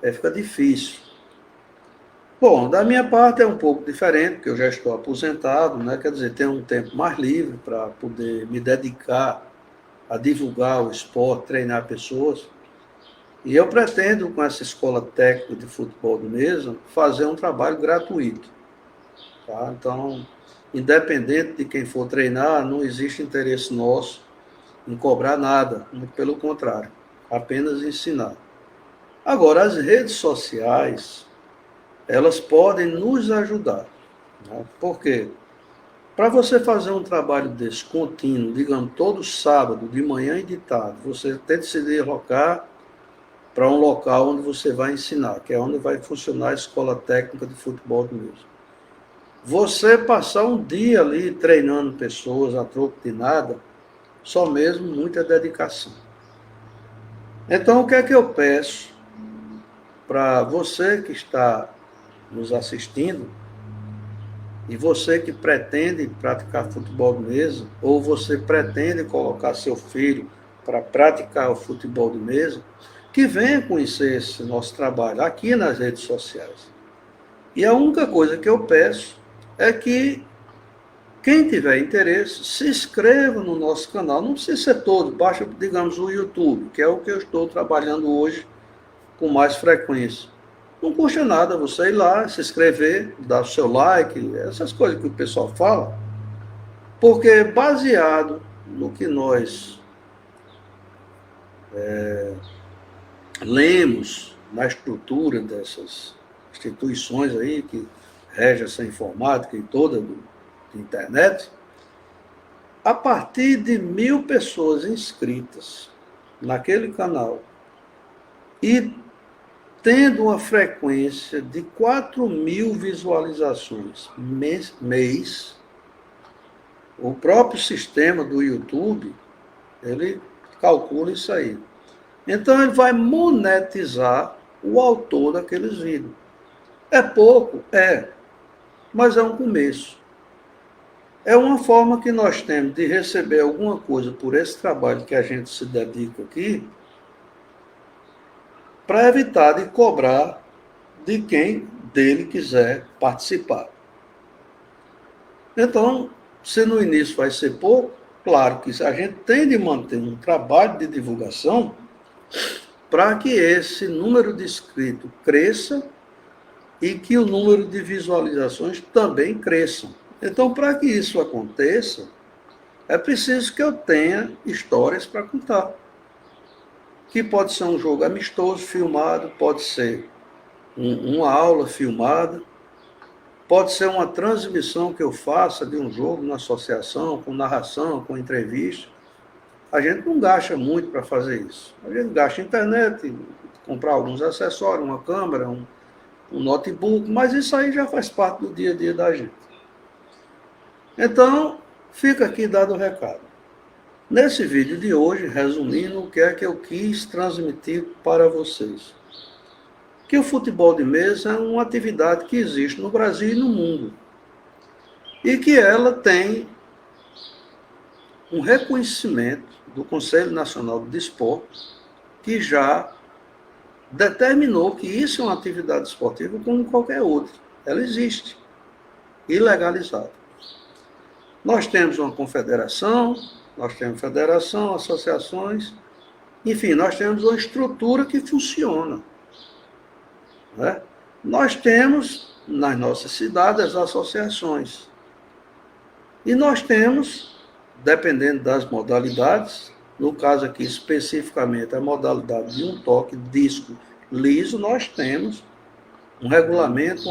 fica difícil. Bom, da minha parte é um pouco diferente, porque eu já estou aposentado, né? Quer dizer, tenho um tempo mais livre para poder me dedicar a divulgar o esporte, treinar pessoas. E eu pretendo, com essa escola técnica de futebol de mesa, fazer um trabalho gratuito. Tá? Então, independente de quem for treinar, não existe interesse nosso em cobrar nada, muito pelo contrário, apenas ensinar. Agora, as redes sociais, elas podem nos ajudar. Né? Por quê? Para você fazer um trabalho desse contínuo, digamos, todo sábado, de manhã e de tarde, você tem que se deslocar para um local onde você vai ensinar, que é onde vai funcionar a escola técnica de futebol do mesmo. Você passar um dia ali treinando pessoas a troco de nada, só mesmo muita dedicação. Então, o que é que eu peço para você que está nos assistindo e você que pretende praticar futebol de mesa, ou você pretende colocar seu filho para praticar o futebol de mesa, que venha conhecer esse nosso trabalho aqui nas redes sociais. E a única coisa que eu peço é que quem tiver interesse, se inscreva no nosso canal. Não precisa ser todo, baixa, digamos, o YouTube, que é o que eu estou trabalhando hoje com mais frequência. Não custa nada você ir lá, se inscrever, dar o seu like, essas coisas que o pessoal fala, porque baseado no que nós lemos na estrutura dessas instituições aí que regem essa informática e toda de internet, a partir de 1.000 pessoas inscritas naquele canal e tendo uma frequência de 4.000 visualizações mês, o próprio sistema do YouTube, ele calcula isso aí. Então, ele vai monetizar o autor daqueles vídeos. É pouco? É, mas é um começo. É uma forma que nós temos de receber alguma coisa por esse trabalho que a gente se dedica aqui, para evitar de cobrar de quem dele quiser participar. Então, se no início vai ser pouco, claro que a gente tem de manter um trabalho de divulgação para que esse número de inscritos cresça e que o número de visualizações também cresçam. Então, para que isso aconteça, é preciso que eu tenha histórias para contar. Que pode ser um jogo amistoso, filmado, pode ser uma aula filmada, pode ser uma transmissão que eu faça de um jogo na associação, com narração, com entrevista. A gente não gasta muito para fazer isso. A gente gasta internet, comprar alguns acessórios, uma câmera, um notebook, mas isso aí já faz parte do dia a dia da gente. Então, fica aqui dado o recado. Nesse vídeo de hoje, resumindo, o que é que eu quis transmitir para vocês? Que o futebol de mesa é uma atividade que existe no Brasil e no mundo. E que ela tem um reconhecimento do Conselho Nacional do Desporto, que já determinou que isso é uma atividade esportiva como qualquer outra. Ela existe. E legalizada. Nós temos uma confederação, nós temos federação, associações, enfim, nós temos uma estrutura que funciona. Né? Nós temos, nas nossas cidades, as associações. E nós temos, dependendo das modalidades, no caso aqui especificamente a modalidade de um toque disco liso, nós temos um regulamento,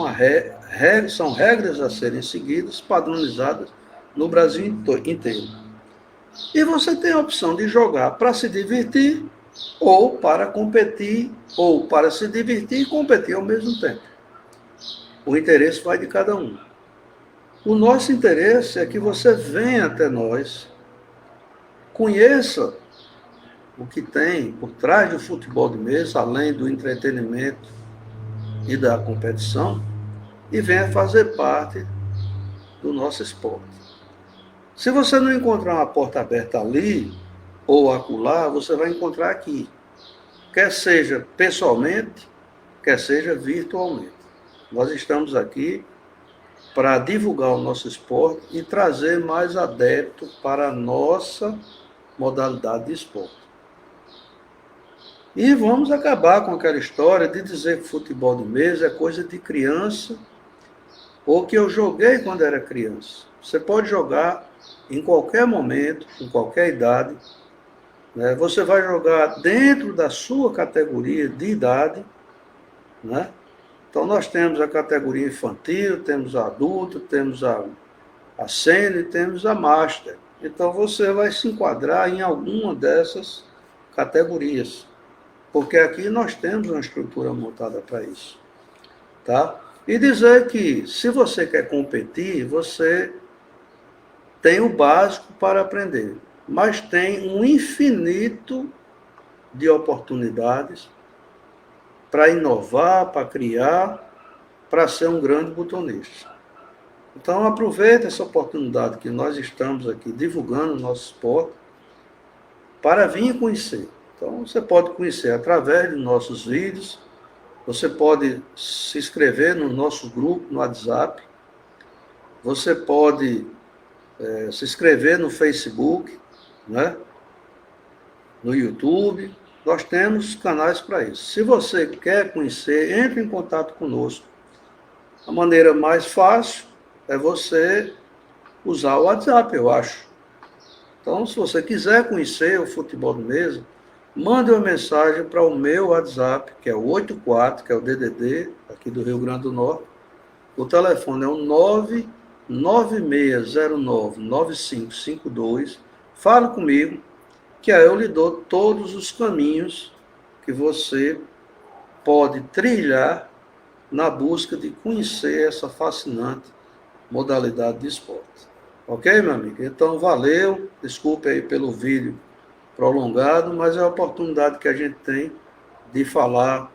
são regras a serem seguidas, padronizadas no Brasil inteiro. E você tem a opção de jogar para se divertir, ou para competir, ou para se divertir e competir ao mesmo tempo. O interesse vai de cada um. O nosso interesse é que você venha até nós, conheça o que tem por trás do futebol de mesa, além do entretenimento e da competição, e venha fazer parte do nosso esporte. Se você não encontrar uma porta aberta ali ou acolá, você vai encontrar aqui, quer seja pessoalmente, quer seja virtualmente. Nós estamos aqui para divulgar o nosso esporte e trazer mais adeptos para a nossa modalidade de esporte. E vamos acabar com aquela história de dizer que futebol de mesa é coisa de criança ou que eu joguei quando era criança. Você pode jogar em qualquer momento, em qualquer idade. Né? Você vai jogar dentro da sua categoria de idade. Né? Então, nós temos a categoria infantil, temos a adulto, temos a sênior e temos a master. Então, você vai se enquadrar em alguma dessas categorias. Porque aqui nós temos uma estrutura montada para isso. Tá? E dizer que, se você quer competir, você tem o básico para aprender. Mas tem um infinito de oportunidades para inovar, para criar, para ser um grande butonista. Então, aproveite essa oportunidade que nós estamos aqui divulgando o nosso esporte para vir conhecer. Então, você pode conhecer através dos nossos vídeos, você pode se inscrever no nosso grupo no WhatsApp, você pode se inscrever no Facebook, né? No YouTube. Nós temos canais para isso. Se você quer conhecer, entre em contato conosco. A maneira mais fácil é você usar o WhatsApp, eu acho. Então, se você quiser conhecer o futebol de mesa, mande uma mensagem para o meu WhatsApp, que é o 84, que é o DDD, aqui do Rio Grande do Norte. O telefone é o 996099552. Fala comigo, que aí eu lhe dou todos os caminhos que você pode trilhar na busca de conhecer essa fascinante modalidade de esporte. Ok, meu amigo? Então, valeu. Desculpe aí pelo vídeo prolongado, mas é a oportunidade que a gente tem de falar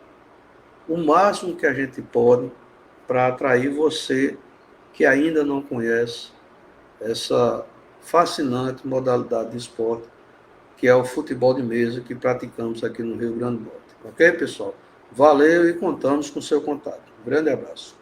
o máximo que a gente pode para atrair você que ainda não conhece essa fascinante modalidade de esporte, que é o futebol de mesa que praticamos aqui no Rio Grande do Norte. Ok, pessoal? Valeu e contamos com o seu contato. Um grande abraço.